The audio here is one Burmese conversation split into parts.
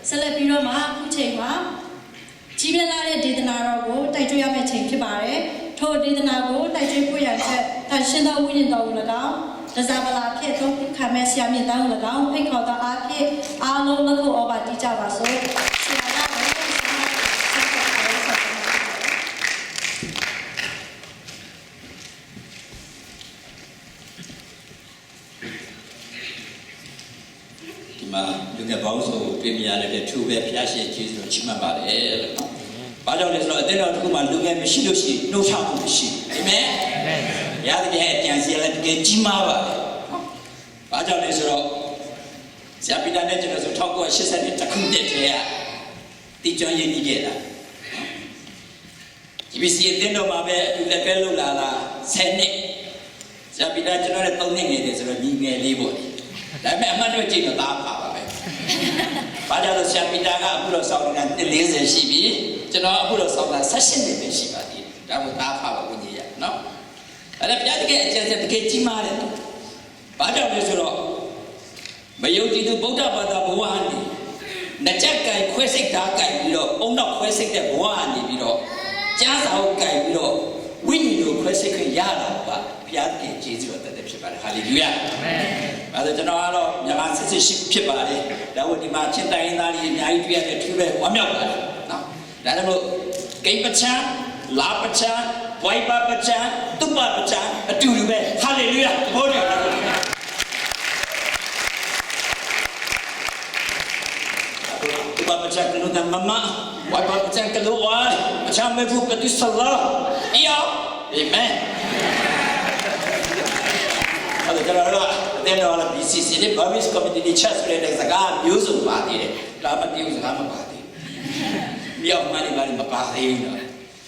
ဆက်လက်ပြီးတော့မှအခုချိန်မှာကြီးပြင်းလာတဲ့ဒေသနာတော်ကိုတိုက်ကြွရမယ့်ချိန်ဖြစ်ပါတယ်ထိုဒေသနာကိုတိုက်ကြွဖို့ရတဲ့တန်ရှင်းသောဝိညာဉ်တော်ကို၎င်းဒဇာပလာဖြစ်သုံးခံမဲ့ဆရာမြင့်တန်းကို၎င်းဖိတ်ခေါ်သောအားဖြင့်အားလုံးလက်ခုပ်ဩဘာတီးကြပါစို့ဆရာကလည်းဒီမှာလူငယ်ပေါင်းစုံတွေ့မြင်ရတဲ့ထူပဲဖျားရှင်ကျေးဇူးတော်ချီးမွမ်းပါတယ်လို့နော်။ဘာကြောင့်လဲဆိုတော့အသင်းတော်တစ်ခုမှာလူငယ်မရှိလို့ရှိရင်နှုတ်ချမှုမရှိဘူး။အာမင်။ရတဲ့ရဲ့အကြံစီလည်းတကယ်ကြီးမားပါတယ်နော်။ဘာကြောင့်လဲဆိုတော့ဆရာပိတာနဲ့ကျွန်တော်ဆို1980တခုတည်းတည်းကတီကျွမ်းရည်ကြီးခဲ့တာ။ GBC အသင်းတော်မှာပဲအတူလက်တွဲလုပ်လာတာ10နှစ်ဆရာပိတာကျွန်တော်လည်း3နှစ်ငယ်တယ်ဆိုတော့ညီငယ်လေးပေါ့လေ။ဒါပေမဲ့အမှတ်တော့ကြည့်တော့သားပါပါပဲ။ဘာကြောင့်လဲဆရာပိတာကအခုတော့ဆောင်းနေတာ40ရှိပြီ။ကျွန်တော်အခုတော့ဆောင်းတာ18နှစ်ပဲရှိပါသေးတယ်။ဒါမှသားဖပါဝင်ကြီးရနော်။အဲ့ဒါပြတကယ်အကျဉ်းချက်တကယ်ကြီးမားတယ်နော်။ဘာကြောင့်လဲဆိုတော့မယုံကြည်သူဗုဒ္ဓဘာသာဘဝကနေနှကြက်ကင်ခွဲစိတ်ဓာတ်ကင်ပြီးတော့အုံနောက်ခွဲစိတ်တဲ့ဘဝကနေပြီးတော့ကြားစာကိုကင်ပြီးတော့ဝိညာဉ်ကိုခွဲစိတ်ခွင့်ရတာပါဘုရားသခင်ကျေးဇူးတော်တက်ဖြစ်ပါတယ်ဟာလေလုယာအာမင်။ဒါဆိုကျွန်တော်ကတော့မြန်မာစစ်စစ်ရှိဖြစ်ပါတယ်ဒါဝဒီမှာချင်းတိုင်းသားတွေအများကြီးတွေ့ရတဲ့သူပဲဝမ်းမြောက်ပါတယ်နော်ဒါကြောင့်မို့ဂိမ်းပချံလာပချံဝိုင်ပါပချံတုပပချံအတူတူပဲဟာလေလုယာဘုရားတော်Bapa cakap lu dan mama, bapa cakap keluar, macam mereka betul salah. Iya, amen. Kalau kalau dia orang BCC ni, Burmese Community Church ni sekarang musuh parti ni, lama dia sekarang parti. Dia mana mana parti ni.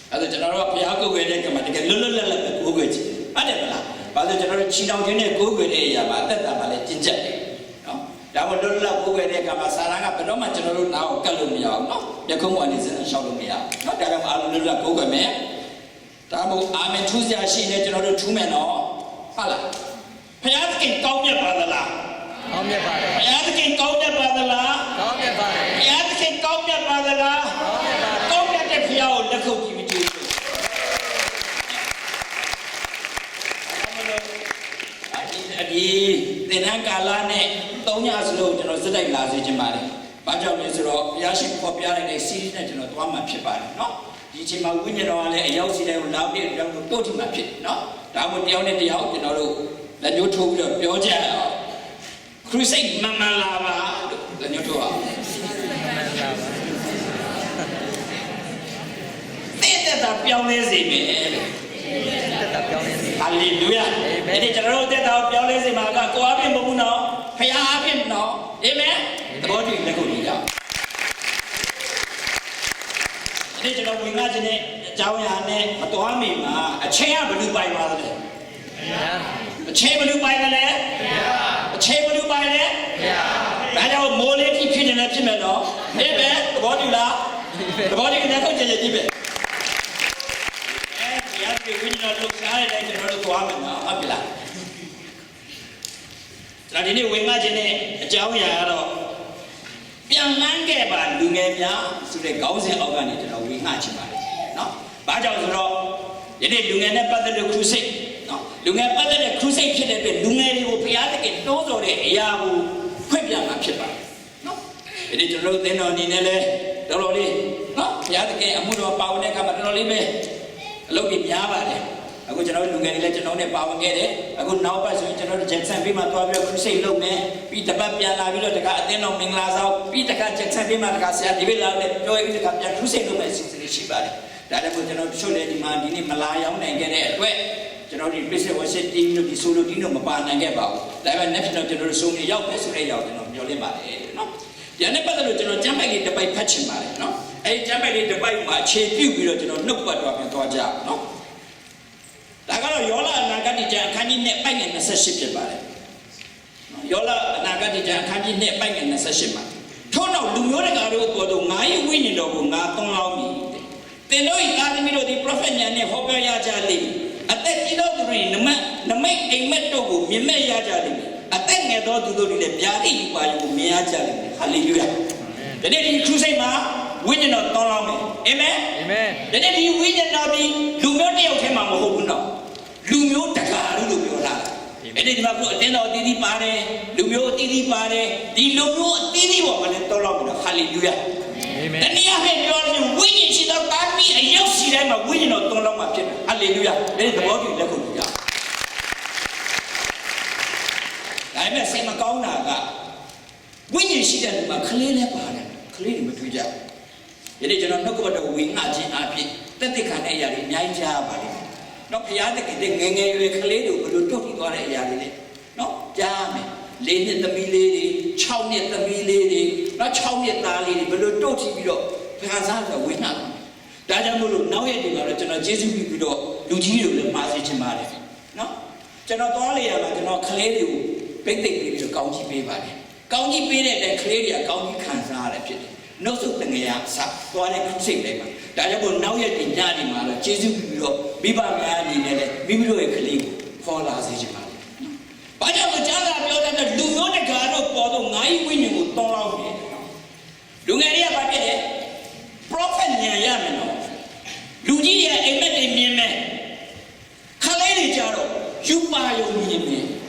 Kalau kalau pihak aku ni kemana dia lulu aku je. Ada belah. Kalau kalau Cina ni aku ni ya, mata tak boleh cincang. ဒါမှလွတ်လပ်ကိုယ်ရဲ့ကမှာစာရန်ကဘယ်တော့မှကျွန်တော်တို့နားကိုကတ်လို့မရအောင်နော်။ညခုံးကနေစမ်းရှောက်လို့မရအောင်။နော်ဒါကြောင့်အားလုံးလွတ်လပ်ကိုယ်မယ်။ဒါမှအာမင်ထူးစရာရှိနေကျွန်တော်တို့ထူးမယ်နော်။ဟုတ်လား။ဘုရားသခင်ကောင်းမြတ်ပါသလား။ကောင်းမြတ်ပါတယ်။ဘုရားသခင်ကောင်းမြတ်ပါသလား။ကောင်းမြတ်ပါတယ်။ဘုရားသခင်ကောင်းမြတ်ပါသလား။ကောင်းမြတ်ပါတယ်။ကောင်းမြတ်တဲ့ဘုရားကိုလက်ခုပ်ကြည့်ပြီးကြည့်လို့ဒီသင်္นานကာလနဲ့3ညစလုံးကျွန်တော်စက်တိုက်လာစေချင်ပါတယ်။ဘာကြောင့်လဲဆိုတော့ဘုရားရှိခိုးပြလိုက်တဲ့ series နဲ့ကျွန်တော်သွားမှဖြစ်ပါတယ်နော်။ဒီအချိန်မှာဝိညာဉ်တော်ကလည်းအရောက်စီတိုင်းကိုလာပြီးတော့တို့ထိမှဖြစ်နော်။ဒါမှတယောက်နဲ့တယောက်ကျွန်တော်တို့လက်ညှိုးထိုးပြီးတော့ပြောကြအောင်။ crusade မမလာပါလို့လက်ညှိုးထိုးအောင်။တဲ့တာပြောင်းလဲစေမယ်လို့ဟာလေလုယာဒီကျွန်တော်တို့တက်တာပြောင်းလဲစေမှာကကိုအားဖြင့်မဟုတ်ဘူးနော်ဖခင်အားဖြင့်နော်အာမင်သဘောတူလက်ကိုကြည့်ကြဒီကျွန်တော်ဝင်လာခြင်းနဲ့အကြောင်းအရာနဲ့မတော်မိမှာအချိန်ကဘယ်လိုပိုင်ပါလဲအချိန်ဘယ်လိုပိုင်လဲအချိန်ဘယ်လိုပိုင်လဲဒါကြောင့်မိုးလေးဖြစ်နေလည်းဖြစ်မယ်နော်အာမင်သဘောတူလားသဘောတူလက်ကိုကြည့်ကြည့်ပဲဒီဝိညာဉ်တော်ရှားရတဲ့ကျွန်တော်တို့သွားမယ်နော်ဟုတ်ပြီလားဒါဒီနေ့ဝင်ငါခြင်းနဲ့အကြောင်းအရာကတော့ပြန်လန်းခဲ့ပါလူငယ်များဆိုတဲ့ခေါင်းစဉ်အောက်ကနေကျွန်တော်ဝင်ငါခြင်းပါတယ်နော်ဘာကြောင့်ဆိုတော့ဒီနေ့လူငယ်နဲ့ပတ်သက်တဲ့ crusade နော်လူငယ်ပတ်သက်တဲ့ crusade ဖြစ်တဲ့အတွက်လူငယ်တွေကိုဘုရားသခင်တိုးတော်တဲ့အရာကိုဖွင့်ပြမှာဖြစ်ပါတယ်နော်ဒီနေ့ကျွန်တော်တို့သင်တော်အနေနဲ့လည်းတော်တော်လေးနော်ဘုရားသခင်အမှုတော်ပါဝင်တဲ့အခါမှာတော်တော်လေးပဲအလုပ်ကြီးများပါတယ်အခုကျွန်တော်လူငယ်တွေလည်းကျွန်တော်နဲ့ပါဝင်ခဲ့တယ်အခုနောက်ပတ်ဆိုရင်ကျွန်တော်တို့ Jackson Bay မှာသွားပြီးတော့ crusade လုပ်မယ်ပြီးတစ်ပတ်ပြန်လာပြီးတော့တခါအသင်းတော်မင်္ဂလာဆောင်ပြီးတခါ Jackson Bay မှာတခါဆရာဒီဘက်လာလည်းပြောရပြီးတခါပြန် crusade လုပ်မယ်အစီအစဉ်ရှိပါတယ်ဒါလည်းကျွန်တော်တို့လည်းဒီမှာဒီနေ့မလာရောက်နိုင်ခဲ့တဲ့အတွက်ကျွန်တော်ဒီ business worship team တို့ဒီ solo team တို့မပါနိုင်ခဲ့ပါဘူးဒါပေမဲ့ next တော့ကျွန်တော်တို့စုံနေရောက်ပဲဆိုတဲ့ရောက်ကျွန်တော်မျှော်လင့်ပါတယ်နော်ဒီနေ့ပတ်သက်လို့ကျွန်တော်ကျမ်းပိုက်လေးတစ်ပိုက်ဖတ်ချင်ပါတယ်နော်အဲဒီကျမ်းပိုက်လေးတစ်ပိုက်မှာအခြေပြုပြီးတော့ကျွန်တော်နှုတ်ပတ်တော်ပြန်သွားကြအောင်နော်ဒါကတော့ယောလအနာဂတ်ကျမ်းအခန်းကြီးနဲ့ပိုက်ငယ်28ဖြစ်ပါတယ်ယောလအနာဂတ်ကျမ်းအခန်းကြီးနဲ့ပိုက်ငယ်28မှာထို့နောက်လူမျိုးတကာတို့အပေါ်သို့ငါ၏ဝိညာဉ်တော်ကိုငါသွန်းလောင်းမည်သင်တို့၏သားသမီးတို့သည် prophet ဉာဏ်နဲ့ဟောပြောရကြလိမ့်မည်အသက်ကြီးသောသူတို့၏နမိတ်အိမ်မက်တို့ကိုမြင်မဲ့ရကြလိမ့်မည်အသက်ငယ်သောသူတို့သည်လည်းဗျာဒိတ်ယူပါယူကိုမြင်ရကြလိမ့်မယ်ဟာလေလုယာ ဒီနေ့ဒီခရုစိတ်မှာဝိညာဉ်တော်တောင်းလောင်းမယ်အာမင်အာမင်ဒီနေ့ဒီဝိညာဉ်တော်ဒီလူမျိုးတစ်ယောက်ထဲမှာမဟုတ်ဘူးနော်လူမျိုးတကာလို့ပြောတာအဲ့ဒီမှာကိုအတင်းတော်အသီးသီးပါတယ်လူမျိုးအသီးသီးပါတယ်ဒီလူမျိုးအသီးသီးပေါ်မှာလည်းတောင်းလောင်းပြီးတော့ဟာလေလုယာအာမင်တနည်းအားဖြင့်ပြောရင်ဝိညာဉ်ရှိသောတာမီးအယုတ်ရှိတိုင်းမှာဝိညာဉ်တော်တောင်းလောင်းမှာဖြစ်တယ်ဟာလေလုယာဒီသဘောတူလက်ခုပ်ပြဒါပေမဲ့စိတ်မကောင်းတာကဝိညာဉ်ရှိတဲ့လူမှာခလေးလည်းပါတယ်ခလေးတွေမတွေ့ကြဘူးဒီနေ့ကျွန်တော်နှုတ်ကပတ်တော်ဝင်ငှခြင်းအဖြစ်တက်တက်ခံတဲ့အရာတွေအများကြီးကြားပါလိမ့်မယ်နော်ဘုရားသခင်တဲ့ငယ်ငယ်ရွယ်ကလေးတို့ဘယ်လိုတုတ်ပြီးသွားတဲ့အရာတွေလဲနော်ကြားမယ်၄နှစ်သမီးလေးတွေ6နှစ်သမီးလေးတွေနော်6နှစ်သားလေးတွေဘယ်လိုတုတ်ပြီးတော့ခံစားရဝင်ငှတယ်ဒါကြောင့်မို့လို့နောက်ရက်တွေမှာတော့ကျွန်တော်ကျေးဇူးပြုပြီးတော့လူကြီးတွေကိုလည်းမှားစေချင်ပါတယ်နော်ကျွန်တော်သွားလေရမှာကျွန်တော်ကလေးတွေကိုပိတ်သိမ့်ပြီးတော့ကောင်းချီးပေးပါတယ်ကောင်းကြီးပေးတဲ့အတိုင်းကလေးတွေကကောင်းကြီးခံစားရတယ်ဖြစ်တယ်။နှုတ်ဆက်တငယ်ရစသွားတဲ့စိတ်လေးမှာဒါကြောင့်မို့နောက်ရက်တင်ညနေမှာတော့ကျေးဇူးပြုပြီးတော့မိဘများအနေနဲ့လည်းမိမိတို့ရဲ့ကလေးကိုခေါ်လာစေချင်ပါတယ်။ဘာကြောင့်လဲကြားတာပြောတဲ့လူမျိုးတကာတို့ပေါ်တော့ငါးဝိညာဉ်ကိုတောင်းလောက်နေတယ်။လူငယ်တွေကဘာဖြစ်လဲ prophet ဉာဏ်ရမယ်နော်။လူကြီးရဲ့အိမ်မက်တွေမြင်မယ်။ခလေးတွေကြတော့ယူပါယုံမြင်မယ်။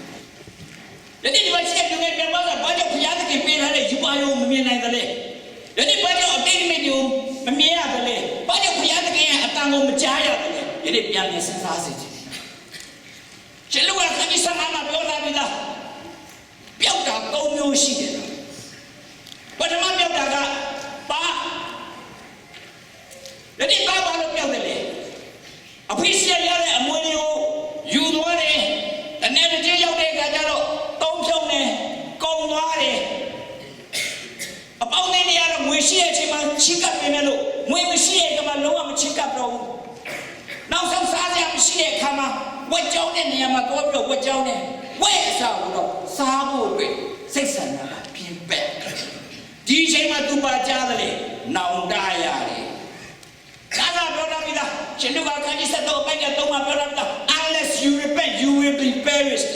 ဒီနေ့ဒီမှာရှိတဲ့လူငယ်တွေကဘာကြောင့်ဘုရားသခင်ပေးထားတဲ့ယူပါယုံမမြင်နိုင်သလဲ။ဒီနေ့ဘာကြောင့်အတိတ်မိတ်ကိုမမြင်ရသလဲ။ဘာကြောင့်ဘုရားသခင်ရဲ့အတန်ကိုမကြားရသလဲ။ဒီနေ့ပြန်ပြန်စဉ်းစားစေချင်တယ်။ရှင်လူကခဏစမ်းမှာပြောတာပြီလား။ပျောက်တာ၃မျိုးရှိတယ်။ပထမပျောက်တာကပါဒီနေ့ဘာလို့ပျောက်တယ်လဲ။အဖေးရရတဲ့အမွေကိုယူသွားတယ်။တနေ့တစ်ချိန်ရောက်တဲ့အခါကျတော့တုံးဖြုံနေကုန်သွားတယ်အပေါင်းနဲ့နေရတော့ငွေရှိတဲ့အချိန်မှာချစ်ကပ်နေမယ်လို့ငွေမရှိတဲ့အခါမှာလုံးဝမချစ်ကပ်တော့ဘူးနောက်ဆုံးစားရမရှိတဲ့အခါမှာဝက်ကြောင်းတဲ့နေရာမှာတော့ပြီးတော့ဝက်ကြောင်းနဲ့ဝက်အစားတော့စားဖို့အတွက်စိတ်ဆန္ဒကပြင်းပက်ဒီအချိန်မှာသူပါကြားတယ်လေနောင်တရတယ်ဒါကပြောတာပြီလားရှင်တို့ကခန်းကြီးဆက်တော့အပိုက်ကသုံးမှာပြောတာပြီလား unless you repent you will be perished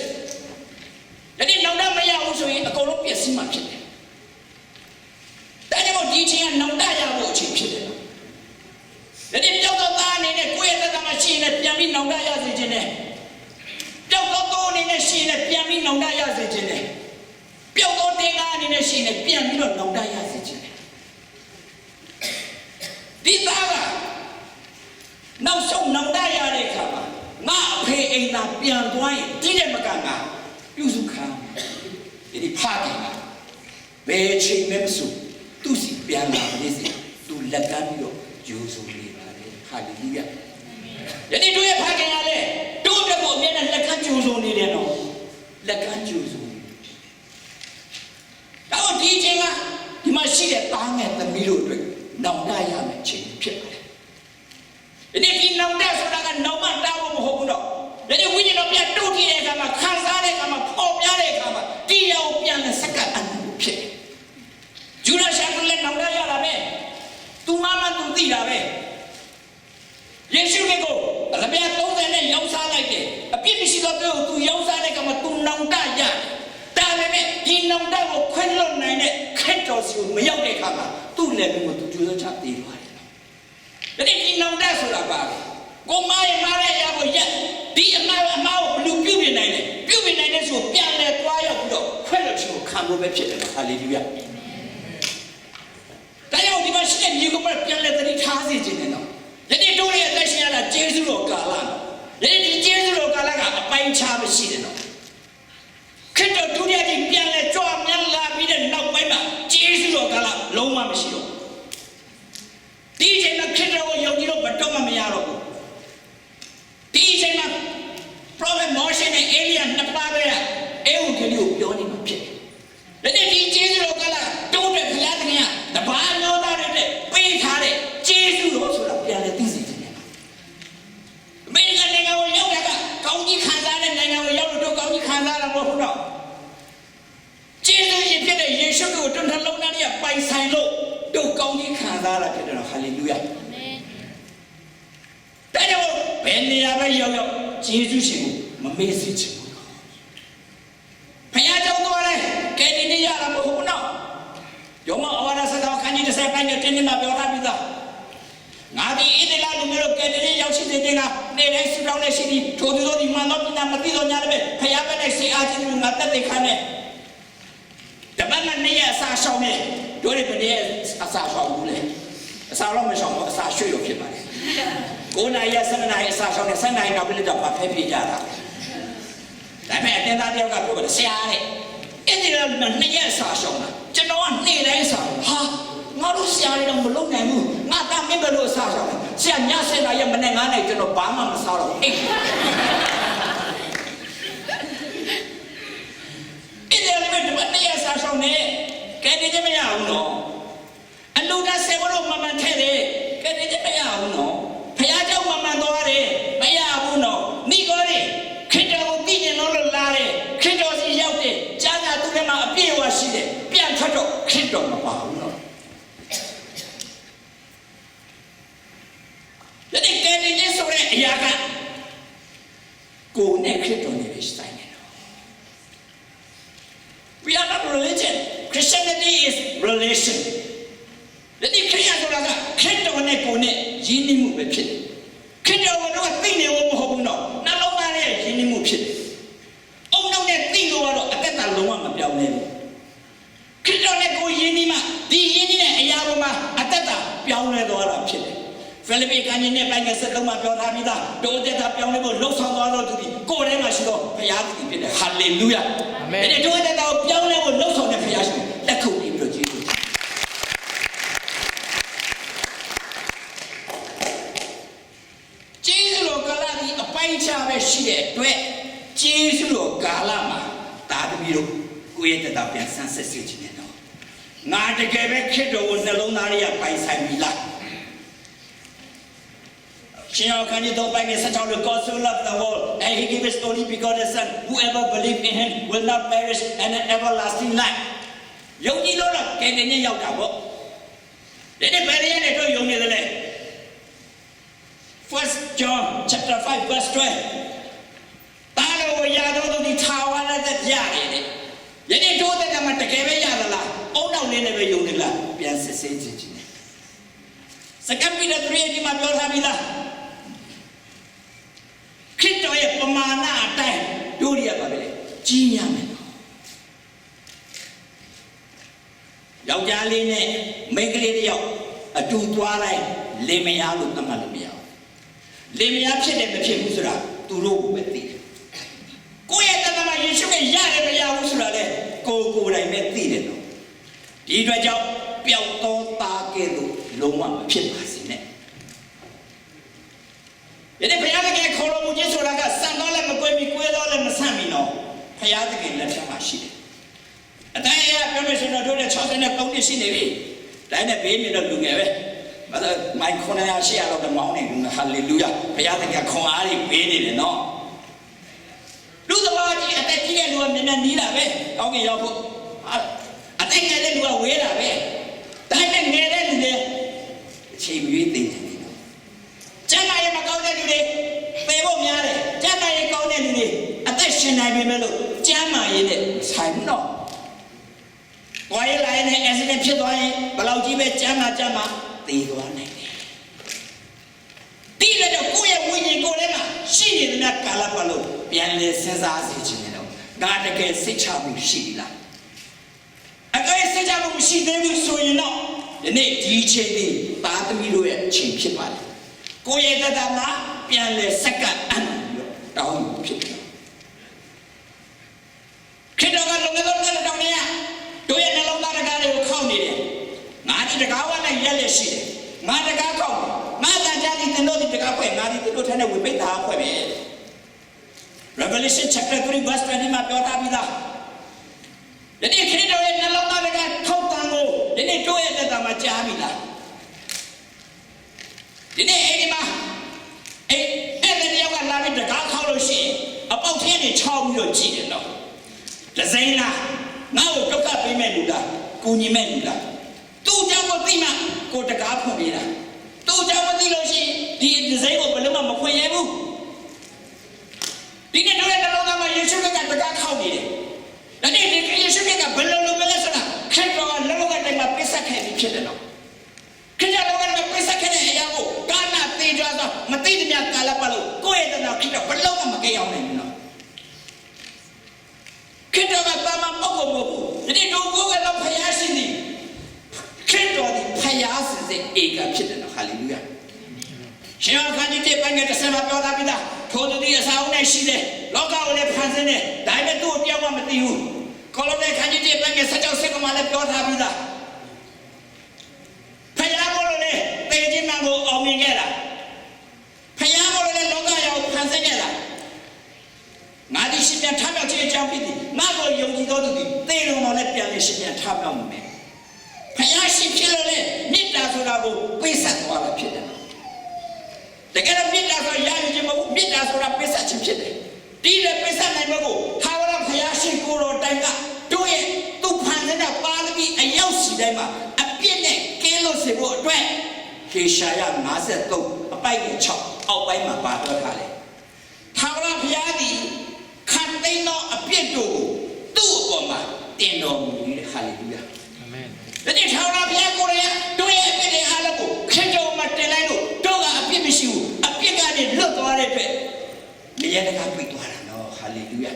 ဒီနောင်တမရဘူးဆိုရင်အကုန်လုံးပြည့်စုံမှာဖြစ်တယ်ဒါကြောင့်ဒီအချိန်ကနောင်တရဖို့အချိန်ဖြစ်တယ်ဒီပျောက်တော့သားအနေနဲ့ကိုယ့်ရဲ့သက်သာမရှိရင်ပြန်ပြီးနောင်တရစေခြင်းနဲ့ပျောက်တော့ကိုယ်အနေနဲ့ရှိရင်ပြန်ပြီးနောင်တရစေခြင်းနဲ့ပျောက်တော့တင်ကားအနေနဲ့ရှိရင်ပြန်ပြီးတော့နောင်တရစေခြင်းနဲ့ဒီသားကနောက်ဆုံးနောင်တရတဲ့အခါမှာငါအဖေအိမ်သာပြန်သွားရင်ဒီတဲ့မကငါပြုစုခံဒီဖခင်ကဘယ်ချိန်မှမဆိုသူစီပြန်လာနေစေသူလက်ကမ်းပြီးတော့ဂျိုးဆိုနေပါတယ်ဟာလေလုယာယနေ့တို့ရဲ့ဖခင်ကလည်းတို့တဲ့ကိုအမြဲတမ်းလက်ကမ်းဂျိုးဆိုနေတယ်နော်လက်ကမ်းဂျိုးဆိုတော့ဒီချိန်ကဒီမှာရှိတဲ့တားငယ်သမီးတို့အတွက်နောင်တရမယ်ချိန်ဖြစ်ပါတယ်ဒီနောင်တဆိုတာကနောင်မတားဖို့မဟုတ်ဘူးတော့ဒီဝိညာဉ်တော်ပြန်တို့ကြည့်တဲ့အခါမှာခံစားတဲ့အခါမှာပေါ်ပြတဲ့အခါမှာတရားကိုပြန်လက်စက္ကန့်အနံ့ဖြစ်ဂျူဒရှာကလည်းနောင်တရလာပဲသူမမသူသိတာပဲယေရှုကိုအလပြ30နဲ့ရောက်စားလိုက်တယ်အပြစ်မရှိတော့သူရောက်စားတဲ့အခါမှာသူနောင်တရဒါပေမဲ့ဒီနောင်တကိုခွင့်လွတ်နိုင်တဲ့ခက်တော်စီကိုမရောက်တဲ့အခါမှာသူ့လည်းပြီးမှသူကြိုးစားချသေးသွားတယ်ဒီနောင်တဆိုတာပါကိုမရဲ့မားရဲ့ရာကိုရက်ဒီအမားကိုဘလူပြုတ်ပြနိုင်တယ်ပြုတ်ပြနိုင်တဲ့ဆိုပြန်လဲသွားရောက်ပြီးတော့ခွဲလို့ချို့ခံလို့ပဲဖြစ်တယ်ဟာလေလုယာဒါကြောင့်ဒီမှာရှိတဲ့မြေကမပြန်လဲတတိထားစေခြင်းနဲ့တော့ယနေ့တို့ရဲ့အသက်ရှင်ရတာကျေးဇူးတော်ကာလယနေ့ဒီကျေးဇူးတော်ကာလကအပိုင်းခြားမရှိတယ်နော်ခရစ်တော်ဒုတိယကြိမ်ပြန်လဲကြွမြတ်လာပြီးတဲ့နောက်ပိုင်းမှာကျေးဇူးတော်ကာလလုံးဝမရှိတော့ဒီအချိန်မှာခရစ်တော်ကိုယုံကြည်လို့ဘတော်မှမရတော့ဘူးဒီအချိန်မှာ prophet Moshe နဲ့ Elia နှစ်ပါးပဲအဲဝံဂေလိကိုပြောနေမှာဖြစ်တယ်။ဒီကျေးဇူးတော်ကလာတိုးတဲ့ဘုရားသခင်ကတပါးမျိုးသားတွေနဲ့ပေးထားတဲ့ကျေးဇူးတော်ဆိုတာပြန်လဲသိစေခြင်းနဲ့အမေရိကန်နိုင်ငံကိုရောက်တာကကောင်းကြီးခံစားတဲ့နိုင်ငံကိုရောက်လို့တို့ကောင်းကြီးခံစားတာမဟုတ်ဘူးတော့ကျေးဇူးရှင်ဖြစ်တဲ့ယေရှုကိုတွန်းထလုံးသားတွေကပိုင်ဆိုင်လို့တို့ကောင်းကြီးခံစားတာဖြစ်တယ်နော်ဟာလေလုယာအာမင်ဒါကြောင့်ဘယ်နေရာပဲရောက်ရောက်ယေရှုရှင်ကိုမမေ့စေချင်ဘူးဘုရားကြောင့်သွားတယ်ကဲဒီနေ့ရတာမဟုတ်ဘူးနော်ယောမဩဝါဒစကားခန်း ပိုင်းတင်းတင်းမှာပြောထားပြီးသားငါဒီဣတိလလူမျိုးတို့ကဲတဲ့ရောက်ရှိတဲ့ငါနေတိုင်းစူတောင်းနေရှိပြီးထိုသူတို့ဒီမှန်တော့ပြနာမသိတော့ညာလည်းဖယားပဲနဲ့စေအားချင်းလူငါတက်တဲ့ခါနဲ့တပတ်နဲ့နေ့ရက်အစာရှောင်နေတို့တွေဘယ်နေ့အစာရှောင်ဘူးလဲအစာတော့မရှောင်ဘူးအစာရွှေ့လို့ဖြစ်ပါတယ်9 နာရီ7 နာရီအစာရှောင်နေ7 နာရီနောက်ပြီးတော့ဖဲပြေးကြတာဒါပေမဲ့အတင်းသားတယောက်ကပြောတယ်ဆရာတဲ့အဲ့ဒီတော့နေ့ရက်အစာရှောင်တာကျွန်တော်ကနေ့တိုင်းအစာဟာငါတို့ဆရာတွေတော့မလုပ်နိုင်ဘူးငါတာမင်းဘယ်လိုအစားဆောင်ဆရာည7 နာရီမနေ့9 နာရီကျွန်တော်ဘာမှမစားတော့အိတ်အဲ့ဒီလည်းဒီမနေ့အစားဆောင်နေကဲနေကြမရဘူးနော်အလူကဆေဘလို့မမှန်ထဲတယ်ကဲနေကြမရဘူးနော်ဖះเจ้าမမှန်သွားတယ်မရဘူးနော်မိကောတွေခေတ္တကိုသိကျင်လို့လာတယ်ခေတ္တစီရောက်တယ်ကြားတာသူကမှအပြည့်အဝရှိတယ်ပြန်ထွက်တော့ခေတ္တမပါဘူးနော်ဒီကဲနေနေဆိုတဲ့အရာကကိုယ်နဲ့ခရစ်တော်နဲ့ပဲဆိုင်နေတော့ We are not religion. Christianity is relation. ဒီခရစ်ယာန်ဆိုတာကခရစ်တော်နဲ့ကိုယ်နဲ့ယဉ်ကျေးမှုပဲဖြစ်တယ်ခရစ်တော်ကတော့သိနေဖို့မဟုတ်ဘူးနော်နှလုံးသားရဲ့ယဉ်ကျေးမှုဖြစ်တယ်အုံနောက်နဲ့သိလို့ကတော့အသက်တာလုံးဝမပြောင်းလဲဘူးခရစ်တော်နဲ့ကိုယ်ယဉ်ကျေးမှဒီယဉ်ကျေးတဲ့အရာပေါ်မှာအသက်တာပြောင်းလဲသွားတာဖြစ်တယ်ဖိလိပ္ပိကညနဲ့ပိုင်းက73မှာပြောထားပြီးသားတိုးတက်တာပြောင်းလဲဖို့လှုပ်ဆောင်သွားတော့သူဒီကိုယ်ထဲမှာရှိတော့ဘုရားသခင်ဖြစ်တယ်ဟာလေလုယာအာမင်ဒီတိုးတက်တာကိုပြောင်းလဲဖို့လှုပ်ဆောင်တဲ့ဘုရားရှင်လက်ခုပ်ပြီးပြောကြည့်လို့ကျေးဇူးတော်ကာလဒီအပိုင်းခြားပဲရှိတဲ့အတွက်ကျေးဇူးတော်ကာလမှာတာသမီးတို့ကိုယ့်ရဲ့တက်တာပြန်ဆန်းစစ်စေခြင်းနဲ့တော့ငါတကယ်ပဲခရစ်တော်ကိုနှလုံးသားထဲကပိုင်ဆိုင်ပြီလားရှင်ယောဟန်ကြီးတော့ပိုင်းနဲ့ဆက်ချောင်းလို့ God so loved the world and he gave his only begotten son whoever believes in him will not perish and an everlasting life ယုံကြည်လို့တော့ကဲတင်နေရောက်တာပေါ့ဒီနေ့ဘယ်ရည်နဲ့တို့ယုံနေတယ်လဲ First John chapter 5 verse 12တာလို့ရတော့ဒီထာဝရတဲ့ရတယ်ယနေ့တို့တဲ့ကမှတကယ်ပဲရသလားအုံနောက်လေးနဲ့ပဲယုံနေလားပြန်စစ်ဆေးကြည့်ခြင်းစကပ်ပီတဲ့3ဒီမှာပြောထားပြီလားခရစ်တော်ရဲ့ပမာဏအတိုင်းတို့ရပါပဲလေကြီးညာမယ်ယောက်ျားလေးနဲ့မိန်းကလေးတယောက်အတူသွားလိုက်လင်မယားလို့သတ်မှတ်လို့မရဘူးလင်မယားဖြစ်တယ်မဖြစ်ဘူးဆိုတာသူတို့ကိုပဲသိတယ်ကိုယ့်ရဲ့တသမယေရှုရဲ့ရတယ်မရဘူးဆိုတာလေကိုယ်တိုင်ပဲသိတယ်နော်ဒီအတွက်ကြောင့်ပျောက်သောသားကဲ့သို့လုံးဝမဖြစ်ပါစေနဲ့ဒီနေ့ဘုရားသခင်ခေါ်တော်မူခြင်းဆိုတာကစံတော်လည်းမကွဲမီကွဲတော်လည်းမဆန့်မီနော်ဘုရားသခင်လက်ထက်မှာရှိတယ်အတိုင်းအရပြောလို့ဆိုတော့တို့လည်း63နှစ်ရှိနေပြီတိုင်းနဲ့ဘေးမြင်တော့လူငယ်ပဲဘာသာမိုင်900ရှိရတော့မောင်းနေတယ်ဟာလေလုယာဘုရားသခင်ခွန်အားတွေပေးနေတယ်နော်လူသမားကြီးအသက်ကြီးတဲ့လူကမျက်နှာနီးတာပဲကောင်းကင်ရောက်ဖို့အသက်ငယ်တဲ့လူကဝေးတာပဲတိုင်းနဲ့ငယ်တဲ့လူတွေအချိန်မရွေးသိနေတယ်နော်ကျမ်းမာရေးမကောင်းတဲ့လူတွေပေဖို့များတယ်ကျမ်းမာရေးကောင်းတဲ့လူတွေအသက်ရှင်နိုင်ပြီမဲ့လို့ကျမ်းမာရေးနဲ့ဆိုင်တော့ဝိုင်းလိုက်နဲ့ accident ဖြစ်သွားရင်ဘယ်လောက်ကြီးပဲကျမ်းမာသေသွားနိုင်တယ်ဒီလည်းတော့ကိုယ့်ရဲ့ဝိညာဉ်ကိုယ်ထဲမှာရှိနေတဲ့ကာလပတ်လုံးပြန်လဲစဉ်းစားစေချင်တယ်တော့ဒါတကယ်စိတ်ချမှုရှိလားအကယ်စိတ်ချမှုမရှိသေးဘူးဆိုရင်တော့ဒီနေ့ဒီအချိန်လေးသားသမီးတို့ရဲ့အချိန်ဖြစ်ပါတယ်ကိုယ့်ရဲ့တသက်မှာပြန်လဲစက္ကန့်အံ့ပြီးတော့တောင်းဖြစ်တယ်ခေတ္တကလုံးလုံးတောင်းနေရတို့ရဲ့နှလုံးသားတကားတွေကိုခောက်နေတယ်ငါဒီတကားဝနဲ့ရက်လက်ရှိတယ်ငါတကားခောက်ငါတန်ကြသည်တင်တို့ဒီတကားဖွဲ့ငါဒီတို့ထဲနဲ့ဝိပိဿာဖွဲ့ပဲ Revelation chapter 3 verse 20မှာပြောထားပြီးသားဒီနေ့ခရစ်တော်ရဲ့နှလုံးသားတကားခောက်တန်ကိုဒီနေ့တို့ရဲ့လက်သားမှာကြားပြီလားဒီနေ့အဲ့ဒီမှာအဲ့ဒီယောက်ကလာပြီးတကားခောက်လို့ရှိရင်အပေါက်ထဲနေချောင်းပြီးတော့ကြည့်တယ်နော်ဒဇိန်လားငါ့ကိုဒုက္ခပေးမဲ့လူလားကိုညီမဲ့လူလားသူ့ကြောင့်မသိမှကိုတကားဖွင့်ပေးတာသူ့ကြောင့်မသိလို့ရှိရင်ဒီဒဇိန်ကိုဘယ်လို့မှမဖွင့်ရဘူးဒီနေ့တို့ရဲ့နှလုံးသားမှာယေရှုကတကားခောက်နေတယ်ဒါနဲ့ဒီယေရှုကဘယ်လိုလုပ်မလဲဆိုတာခရစ်တော်ကလောကတိုင်းမှာပြစ်ဆက်ခဲ့ပြီးဖြစ်တယ်နော် ပြီးသားထိုသူဒီအစာအုပ်နဲ့ရှိတယ်လောကကိုလည်းဖန်ဆင်းတယ်ဒါပေမဲ့သူ့ကိုတယောက်မှမသိဘူးကောလောသဲခန်းကြီးတစ်ပတ်ငယ်16စိတ်ကမှလည်းပြောထားပြီးသားဖယားမို့လို့လေတေခြင်းမှန်ကိုအောင်မြင်ခဲ့တာဖယားမို့လို့လေလောကရောက်ဖန်ဆင်းခဲ့တာငါဒီရှင်ပြန်ထမြောက်ခြင်းအကြောင်းဖြစ်သည်ငါကိုယုံကြည်တော်သူသည်သေတော်တော်နဲ့ပြန်လေရှင်ပြန်ထမြောက်မယ်ဖယားရှင်ဖြစ်လို့လေမေတ္တာဆိုတာကိုပေးဆက်သွားတာဖြစ်တယ်တကယ်တော့မေတ္တာဆိုရယူခြင်းမဟုတ်မေတ္တာဆိုတာပေးဆက်ခြင်းဖြစ်တယ်ဒီလည်းပေးဆက်နိုင်မကိုထာဝရဘုရားရှင်ကိုယ်တော်တိုင်ကတို့ရဲ့သူဖန်ဆင်းတဲ့ပါရမီအရောက်စီတိုင်းမှာအပြစ်နဲ့ကင်းလို့စေဖို့အတွက်ဟေရှာယ53အပိုက်6အောက်ပိုင်းမှာပါတော့ထားတယ်ထာဝရဘုရားသည်ခံသိမ်းသောအပြစ်တို့ကိုသူ့အပေါ်မှာတင်တော်မူ၏ဟာလေလုယာအာမင်ဒီထာဝရဘုရားကိုယ်ရဲ့တို့ရဲ့အပြစ်တွေအားလုံးကိုခရစ်တော်မှာတင်လိုက်လို့တို့ကအပြစ်မရှိဘူးအပြစ်ကနေလွတ်သွားတဲ့အတွက်နေရာတကာပြည့်သွားတာနော်ဟာလေလုယာ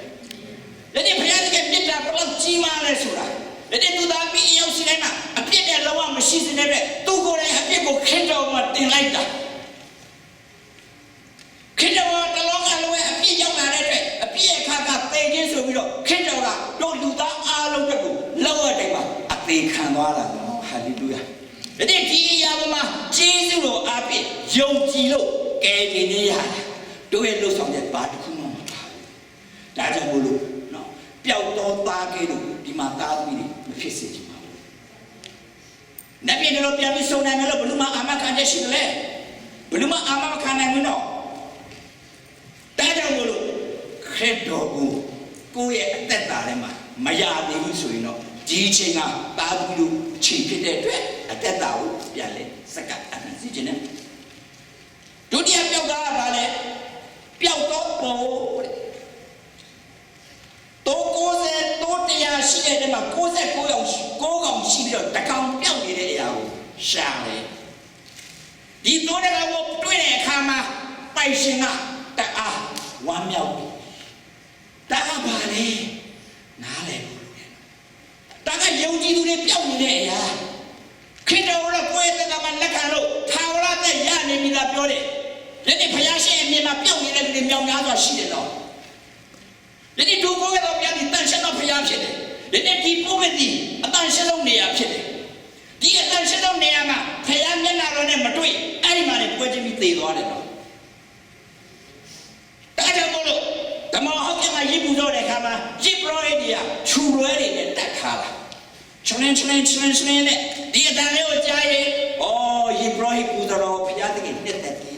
ဒီဘုရားကမြတ်တာဘလောက်ကြီးမားလဲဆိုတာဒီသူသားပြီးအရောက်စီတိုင်းမှာအပြစ်နဲ့လုံးဝမရှိစတဲ့အတွက်သူကိုယ်တိုင်အပြစ်ကိုခရစ်တော်မှာတင်လိုက်တာခရစ်တော်တလုံးကလည်းအပြစ်ရောက်လာတဲ့အတွက်အပြစ်အခါကပယ်ခြင်းဆိုပြီးတော့ခရစ်တော်ကတို့လူသားအားလုံးတွေကိုလောက်ရတဲ့မှာအသေးခံသွားတာနော်ဟာလေလုယာဒီအရာမှာဂျေဇုတော်အပြစ်ယုံကြည်လို့ကယ်တင်နေရတာတို့ရဲ့လှုပ်ဆောင်တဲ့ဘာတစ်ခုမှမပါဘူးဒါကြောင့်မို့လို့နော်ပျောက်တော့သားကဲလို့ဒီမှာသားသမီးတွေမဖြစ်စေချင်ပါဘူး။နတ်ပြည်တို့ပြန်ပြီးစုံနိုင်မယ်လို့ဘယ်လိုမှအာမခံချက်ရှိတယ်လဲ။ဘယ်လိုမှအာမခံနိုင်ဘူးနော်။ဒါကြောင့်မို့လို့ခရစ်တော်ကိုကိုယ့်ရဲ့အသက်တာထဲမှာမရသေးဘူးဆိုရင်တော့ဒီအချိန်ကသားသမီးတို့ချိန်ဖြစ်တဲ့အတွက်အသက်တာကိုပြန်လဲစက္ကပ်အနှံ့စီခြင်းနဲ့ဒုတိယပျောက်တာကဘာလဲပျောက်တော့ပေါ်တော့90ရှိတဲ့နေရာမှာ69အောင်9ကောင်ရှိပြီးတော့တကောင်ပြောက်နေတဲ့အရာကိုရှာတယ်ဒီတော့တဲ့ကောင်ကိုတွေ့တဲ့အခါမှာပိုင်ရှင်ကတအားဝမ်းမြောက်တယ်ဒါကဘာလဲနားလည်လို့ဒါကယုံကြည်သူတွေပြောက်နေတဲ့အရာခရစ်တော်ရဲ့ကိုယ်ရဲ့တမန်လက်ခံလို့ထာဝရတဲ့ရနေပြီလားပြောတယ်ဒီနေ့ဘုရားရှင်အမြင်မှာပြောက်နေတဲ့လူတွေမြောက်များစွာရှိတယ်နော်ဒီနေ့ဒုက္ခတော့ပြန်ပြီးတန်ရှင်းတော့ဘုရားဖြစ်တယ်ဒီနေ့ဒီပုဂ္ဂိုလ်ဒီအတန်ရှင်းဆုံးနေရာဖြစ်တယ်ဒီအတန်ရှင်းဆုံးနေရာမှာဘုရားမျက်နှာတော်နဲ့မတွေ့အဲ့ဒီမှာလည်းပွဲချင်းပြီးသေသွားတယ်နော်ဒါကြောင့်မို့လို့ဓမ္မဟောက်ကမှာရစ်ပူတော့တဲ့အခါမှာရစ်ပရောဟိတ်တွေကခြူလွဲတွေနဲ့တက်ခါလာချင်းနဲ့ဒီအတန်လေးကိုကြားရင်ရစ်ပရောဟိတ်ပူတော်ဘုရားတကယ်နှစ်သက်တယ်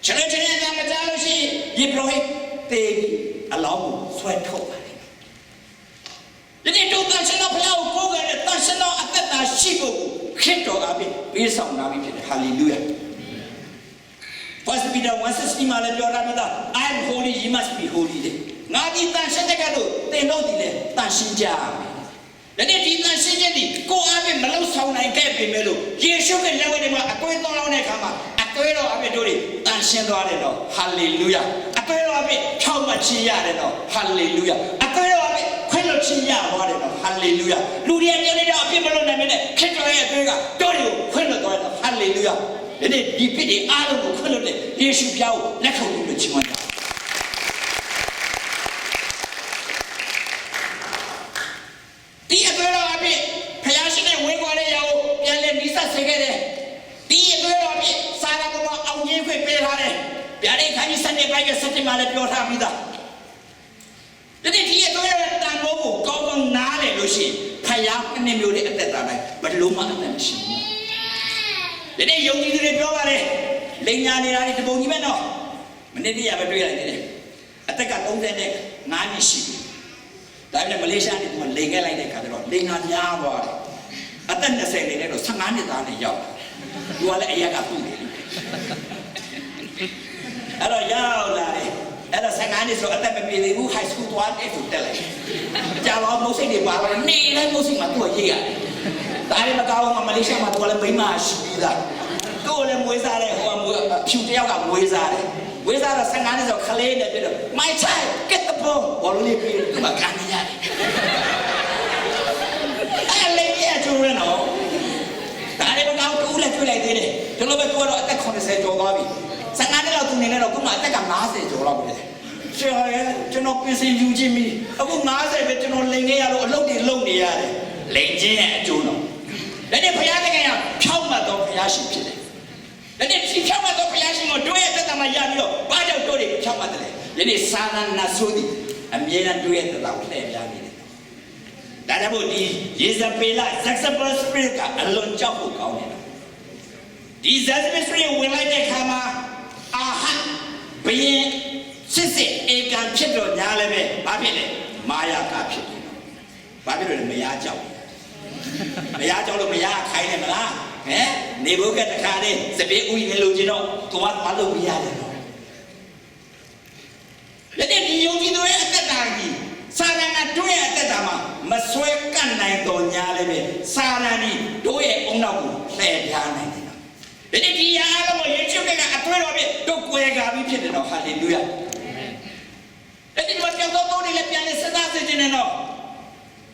ချင်းနဲ့ကမကြားလို့ရှိရင်ရစ်ပရောဟိတ်သေပြီးအလောင်းကိုဆွဲထုတ်ပါတယ်ဒီနေ့တို့တန်ရှင်တော်ဘုရားကိုကိုးကွယ်တဲ့တန်ရှင်တော်အသက်တာရှိဖို့ခရစ်တော်အပြင်ပေးဆောင်လာပြီဖြစ်တယ်ဟာလေလုယာ First Peter 1:16မှာလည်းပြောထားပြီးသား I am holy you must be holy ငါဒီတန်ရှင်တဲ့ကလို့သင်တို့ဒီလေတန်ရှင်ကြရမယ်ဒီနေ့ဒီတန်ရှင်ခြင်းဒီကိုယ်အပြင်မလုံဆောင်နိုင်ခဲ့ပေမဲ့လို့ယေရှုရဲ့လက်ဝဲထဲမှာအသွေးသွန်းလောင်းတဲ့အခါမှာအသွေးတော်အပြင်တို့တွေတန်ရှင်သွားတယ်တော့ဟာလေလုယာအသွေးတော်အပြင်ဖြောင့်မခြင်းရတယ်တော့ဟာလေလုယာအသွေးတော်အပြင်ခွင့်လွှတ်ခြင်းရသွားတယ်တော့ဟာလေလုယာလူတွေပြောနေတော့အပြင်မလို့နိုင်မနဲ့ခရစ်တော်ရဲ့အသွေးကတို့တွေကိုခွင့်လွှတ်သွားတယ်ဟာလေလုယာဒီနေ့ဒီဖြစ်တဲ့အားလုံးကိုခွင့်လွှတ်တဲ့ယေရှုဖျားကိုလက်ခံလို့ချီးမွမ်းကြဒီအသွေးတော်အပြင်ဖျားရှင်နဲ့ဝင်သွားတဲ့ရာကိုပြန်လဲနိစ္စဆေခဲ့တယ်ဒီအသွေးတော်အပြင်စာရဘုရားအောင်ကြီးခွင့်ပေးထားတယ်ဗျာဒိတ်ခါကြီးစတဲ့ဘိုက်ကစတဲ့မှာလည်းပြောထားပြီးသားဒီအသွေးတော်တန်ဖိုးကိုကောင်းကောင်းနားလည်လို့ရှိရင်ဖျားနှစ်မျိုးနဲ့အသက်တာတိုင်းဘယ်လိုမှအသက်မရှိဘူးဒီယုံကြည်သူတွေပြောပါလေလိန်ညာနေတာဒီတပုံကြီးပဲနော်မနေ့တည်းရပဲတွေ့လိုက်တယ်အသက်က35နှစ်ရှိပြီဒါပေမဲ့မလေးရှားနေမှာလိန်ခဲ့လိုက်တဲ့ခါကျတော့လိန်ညာများသွားတယ်အသက်20နေနဲ့တော့15နှစ်သားနဲ့ရောက်သူကလည်းအရက်ကပုတ်တယ်အဲ့တော့ရောက်လာတယ်အဲ့တော့15နှစ်ဆိုအသက်မပြည့်သေးဘူး high school သွားတယ်ဆိုတက်လိုက်ကြာတော့မုတ်စိတ်တွေပါတော့နေလိုက်မုတ်စိတ်မှာသူ့ရေးရတယ်ဒါလည်းမကောင်းဘူးမလေးရှားမှာသူကလည်းမိမရှိဘူးလားကိုယ်လည်းမွေးစားတယ်ဟိုကဖြူတယောက်ကမွေးစားတယ်ဝေးစားတော့15နှစ်ဆိုခလေးနဲ့ပြတော့ my child get the ball ဘောလုံးလေးပြီးဒီမှာကန်နေရတယ်အဲ့လေးရကျိုးရနော်ဒါလည်းမကောင်းတူးလည်းကျွေးလိုက်သေးတယ်ဒီလိုပဲသူကတော့အသက်80ကျော်သွားပြီ15နှစ်လောက်သူနေနေ တော့ခုမှအသက်က90ကျော်လောက်ပဲဆရာရဲ့ကျွန်တော်ပြင်ဆင်ယူခြင်းပြီအခု90ပဲကျွန်တော်လိန်နေရလို့အလုပ်တွေလုပ်နေရတယ်လိန်ခြင်းရဲ့အကျိုးတော့ဒါနဲ့ဘုရားသခင်ကဖြောက်မှတ်တော့ဘုရားရှင်ဖြစ်တယ်ဒါနဲ့ဒီဖြောက်မှတ်တော့ဘုရားရှင်ကိုတို့ရဲ့သက်တာမှာရပြီးတော့ဘာကြောင့်တို့တွေဖြောက်မှတ်တယ်လဲဒီနေ့စာနာနာဆိုသည်အမြဲတမ်းတို့ရဲ့သက်တာကိုလှည့်ပြနေတယ်ဒါကြောင့်မို့ဒီယေဇပေလ Jezebel spirit ကအလွန်ကြောက်ဖို့ကောင်းတယ်ဒီ Jezebel spirit ဝင်လိုက်တဲ့ခါမှာအာဟဘယင်စစ်စစ်ဧကံဖြစ်တော့ညာလည်းပဲဘာဖြစ်လဲမာယာကဖြစ်တယ်ဘာဖြစ်လို့လဲမရကြောက်လို့မရခိုင်းတယ်မလားဟဲ့နေဘုကတခါလေးစပင်းဥယျာဉ်လို့ကျင်တော့သွားမလုပ်ပြရတယ်နော်လက်နဲ့ဒီယုံကြည်သူရဲ့အသက်တာကြီးစာရဏတို့ရဲ့အသက်တာမှာမဆွဲကန့်နိုင်တော့ညာလည်းပဲစာရဏီတို့ရဲ့အုံနောက်ကိုလှည့်ပြားနိုင်တယ်နော်လက်နဲ့ဒီအားလုံးကိုယေရှုကအတွေ့တော်ပြီတို့ကွယ်ကာပြီးဖြစ်တယ်နော်ဟာလေလုယာလက်နဲ့ဒီမှာကြောက်တော့တွေလည်းပြန်နေစသားစေခြင်းနဲ့နော်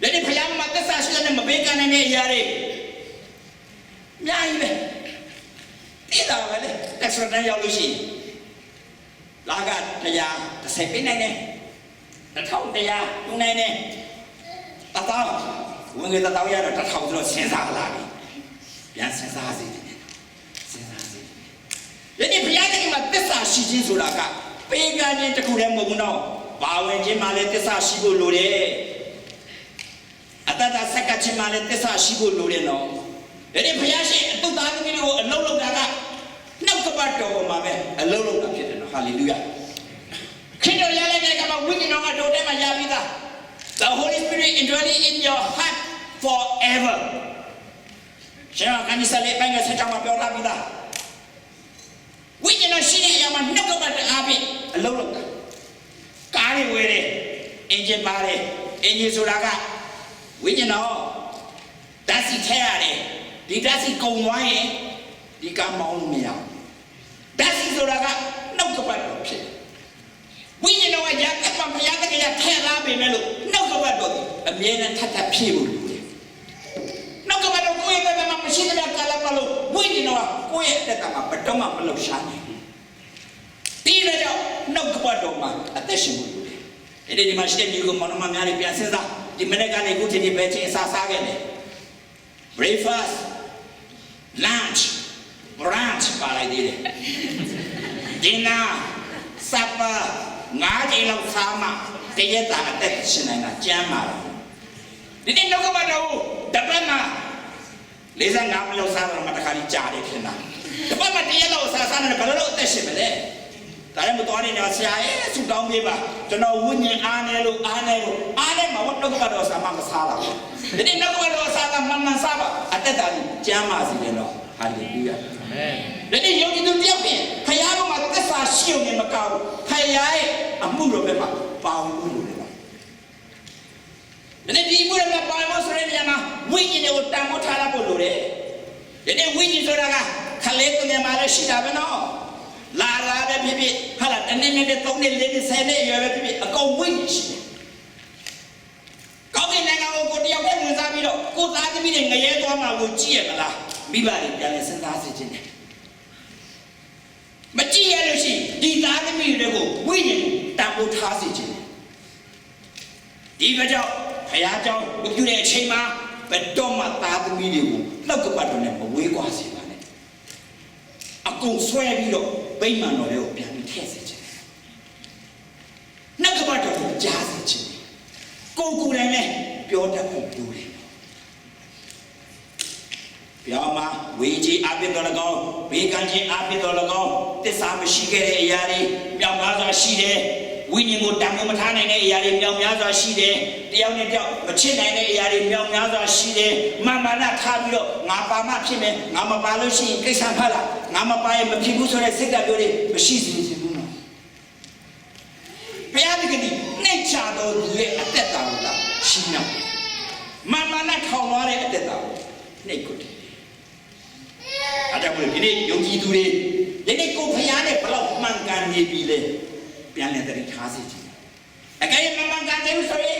လက်နဲ့ဖျားမှာသက်သာရှိတဲ့မပေးကနိုင်တဲ့အရာတွေအများကြီးပဲတိတာပဲလေတက်စရတဲ့ရောက်လို့ရှိရင်လာကတရား30ပေးနိုင်တယ်1100တုံးနိုင်တယ်1000ဝင်ငွေ1000ရတော့1000ဆိုတော့စဉ်းစားလာပြီပြန်စဉ်းစားစီတယ်စဉ်းစားစီလက်နဲ့ဖျားတဲ့မှာသက်သာရှိခြင်းဆိုတာကပေးကခြင်းတစ်ခုတည်းမဟုတ်ဘူးနော်ဘာဝင်ခြင်းမှလည်းသက်သာရှိဖို့လိုတယ်အတ္တစက္ကချင်းမှလည်းသစ္စာရှိဖို့လိုတယ်နော်ဒါနဲ့ဘုရားရှင်အတုသားသမီးတွေကိုအလုံးလုံးတာကနှုတ်ကပတ်တော်ပေါ်မှာပဲအလုံးလုံးတာဖြစ်တယ်နော်ဟာလေလုယာခင်တော်ရလိုက်တဲ့ကမှာဝိညာဉ်တော်ကတို့ထဲမှာရပြီးသား The Holy Spirit indwelling in your heart forever ရှင်ကနိစ္စလေးပိုင်းကဆက်ချောင်းမှာပြောထားပြီးသားဝိညာဉ်တော်ရှိတဲ့အရာမှာနှုတ်ကပတ်အားဖြင့်အလုံးလုံးတာကားတွေဝယ်တယ်အင်ဂျင်ပါတယ်အင်ဂျင်ဆိုတာကဝိညာဉ်တော်ဓာတ်စီထဲရတယ်ဒီဓာတ်စီကုန်သွားရင်ဒီကမောင်းလို့မရဘူးဓာတ်စီဆိုတာကနှုတ်ကပတ်တော်ဖြစ်ဝိညာဉ်တော်ကရာကပ်ဘုရားသခင်ကထဲလာပေမဲ့လို့နှုတ်ကပတ်တော်အမြဲတမ်းထပ်ထပ်ဖြည့်ဖို့လိုတယ်နှုတ်ကပတ်တော်ကိုယ့်ရဲ့ဘက်မှာမရှိတဲ့ကာလမှာလို့ဝိညာဉ်တော်ကကိုယ့်ရဲ့အတ္တမှာဘယ်တော့မှမလှုပ်ရှားနိုင်ဘူးဒီလည်းကြောင့်နှုတ်ကပတ်တော်မှာအသက်ရှင်ဖို့လိုတယ်အဲ့ဒီမှာရှိတဲ့ညီကောင်မောင်နှမများတွေပြန်စဉ်းစားဒီမနေ့ကနေခုချိန်ဒီပဲချင်းစားခဲ့တယ် breakfast lunch brunch ပါလိုက်သေးတယ် dinner supper 9ချိန်လောက်စားမှတရက်တာအသက်ရှင်နိုင်တာကျမ်းပါလားဒီနေ့နောက်ကမှတော့တပတ်မှာ45မိနစ်စားတော့မှတခါကြီးကြာတယ်ဖြစ်တာတပတ်မှာတရက်လောက်စားနေတယ်ဘယ်လိုအသက်ရှင်မလဲဒါလည်းမတော်နေတော့ဆရာရဲ့ဆူတောင်းပေးပါကျွန်တော်ဝိညာဉ်အားနေလို့မှာဝတ်နောက်ကတော့စားမှမစားတော့ဘူးဒီနေ့နောက်ကတော့စားတာမှန်စားပါအသက်တာကြီးကျမ်းပါစီတယ်တော့ဟာလေလုယာအာမင်ဒီနေ့ယုံကြည်သူတယောက်ပြင်ခရီးပေါ်မှာသက်သာရှိုံနဲ့မကောက်ခရီးရဲ့အမှုတော်ပဲမှာပေါင်းမှုလို့လေပါဒီနေ့ဒီမှုတော်မှာပေါင်းမှုဆိုတဲ့နေရာမှာဝိညာဉ်ကိုတန်ဖိုးထားရဖို့လိုတယ်ဒီနေ့ဝိညာဉ်ဆိုတာကခလေးသူငယ်မှာလည်းရှိတာပဲနော်လာပဲဖြစ်ဖြစ်ဟာလာတနေ့နေ့3နေ့4နေ့10နေ့ရွယ်ပဲဖြစ်ဖြစ်အကုန်ဝိညာဉ်ရှိတယ်ကောင်းတဲ့နိုင်ငံကိုတယောက်တည်းဝင်စားပြီးတော့ကိုယ်သားသမီးတွေငရဲသွားမှာကိုကြည့်ရမလားမိဘတွေပြန်လဲစဉ်းစားစေခြင်းတယ်မကြည့်ရလို့ရှိရင်ဒီသားသမီးတွေကိုဝိညာဉ်တန်ဖိုးထားစေခြင်းတယ်ဒီကကြောင့်ဘုရားကြောင့်ပြုတဲ့အချိန်မှာဘယ်တော့မှသားသမီးတွေကိုနှုတ်ကပတ်တော်နဲ့မဝေးကွာစေပါနဲ့အကုန်ဆွဲပြီးတော့ဗိမာန်တော်တွေကိုပြန်ပြီးထည့်စေခြင်းနှုတ်ကပတ်တော်ကိုကြားစေခြင်းကိုယ်တိုင်လည်းပြောတတ်ဖို့လိုတယ်ပြောင်းမှာဝေကြီးအပြစ်တော်၎င်းဘေးကန်းခြင်းအပြစ်တော်၎င်းတစ္ဆာမရှိခဲ့တဲ့အရာတွေမြောက်များစွာရှိတယ်ဝိညာဉ်ကိုတန်ဖိုးမထားနိုင်တဲ့အရာတွေမြောက်များစွာရှိတယ်တယောက်နဲ့တယောက်မချစ်နိုင်တဲ့အရာတွေမြောက်များစွာရှိတယ်မာမာနထားပြီးတော့ငါပါမှဖြစ်မယ်ငါမပါလို့ရှိရင်ကိစ္စဖတ်လာငါမပါရင်မဖြစ်ဘူးဆိုတဲ့စိတ်ဓာတ်မျိုးတွေမရှိစေချင်ဘူးနော်ဘုရားသခင်နှိတ်ချတော်သူရဲ့အသက်တာကိုရှင်းအောင်မာမာနထောင်သွားတဲ့အသက်တာကိုနှိတ်ကိုအဲ့ဒါကိုဒီနေ့ယုံကြည်သူတွေဒီနေ့ကိုဖျားနဲ့ဘလောက်မှန်ကန်နေပြီလဲပြန်လဲတည်းထားစေချင်အကယ်၍မှန်ကန်တယ်ဆိုရင်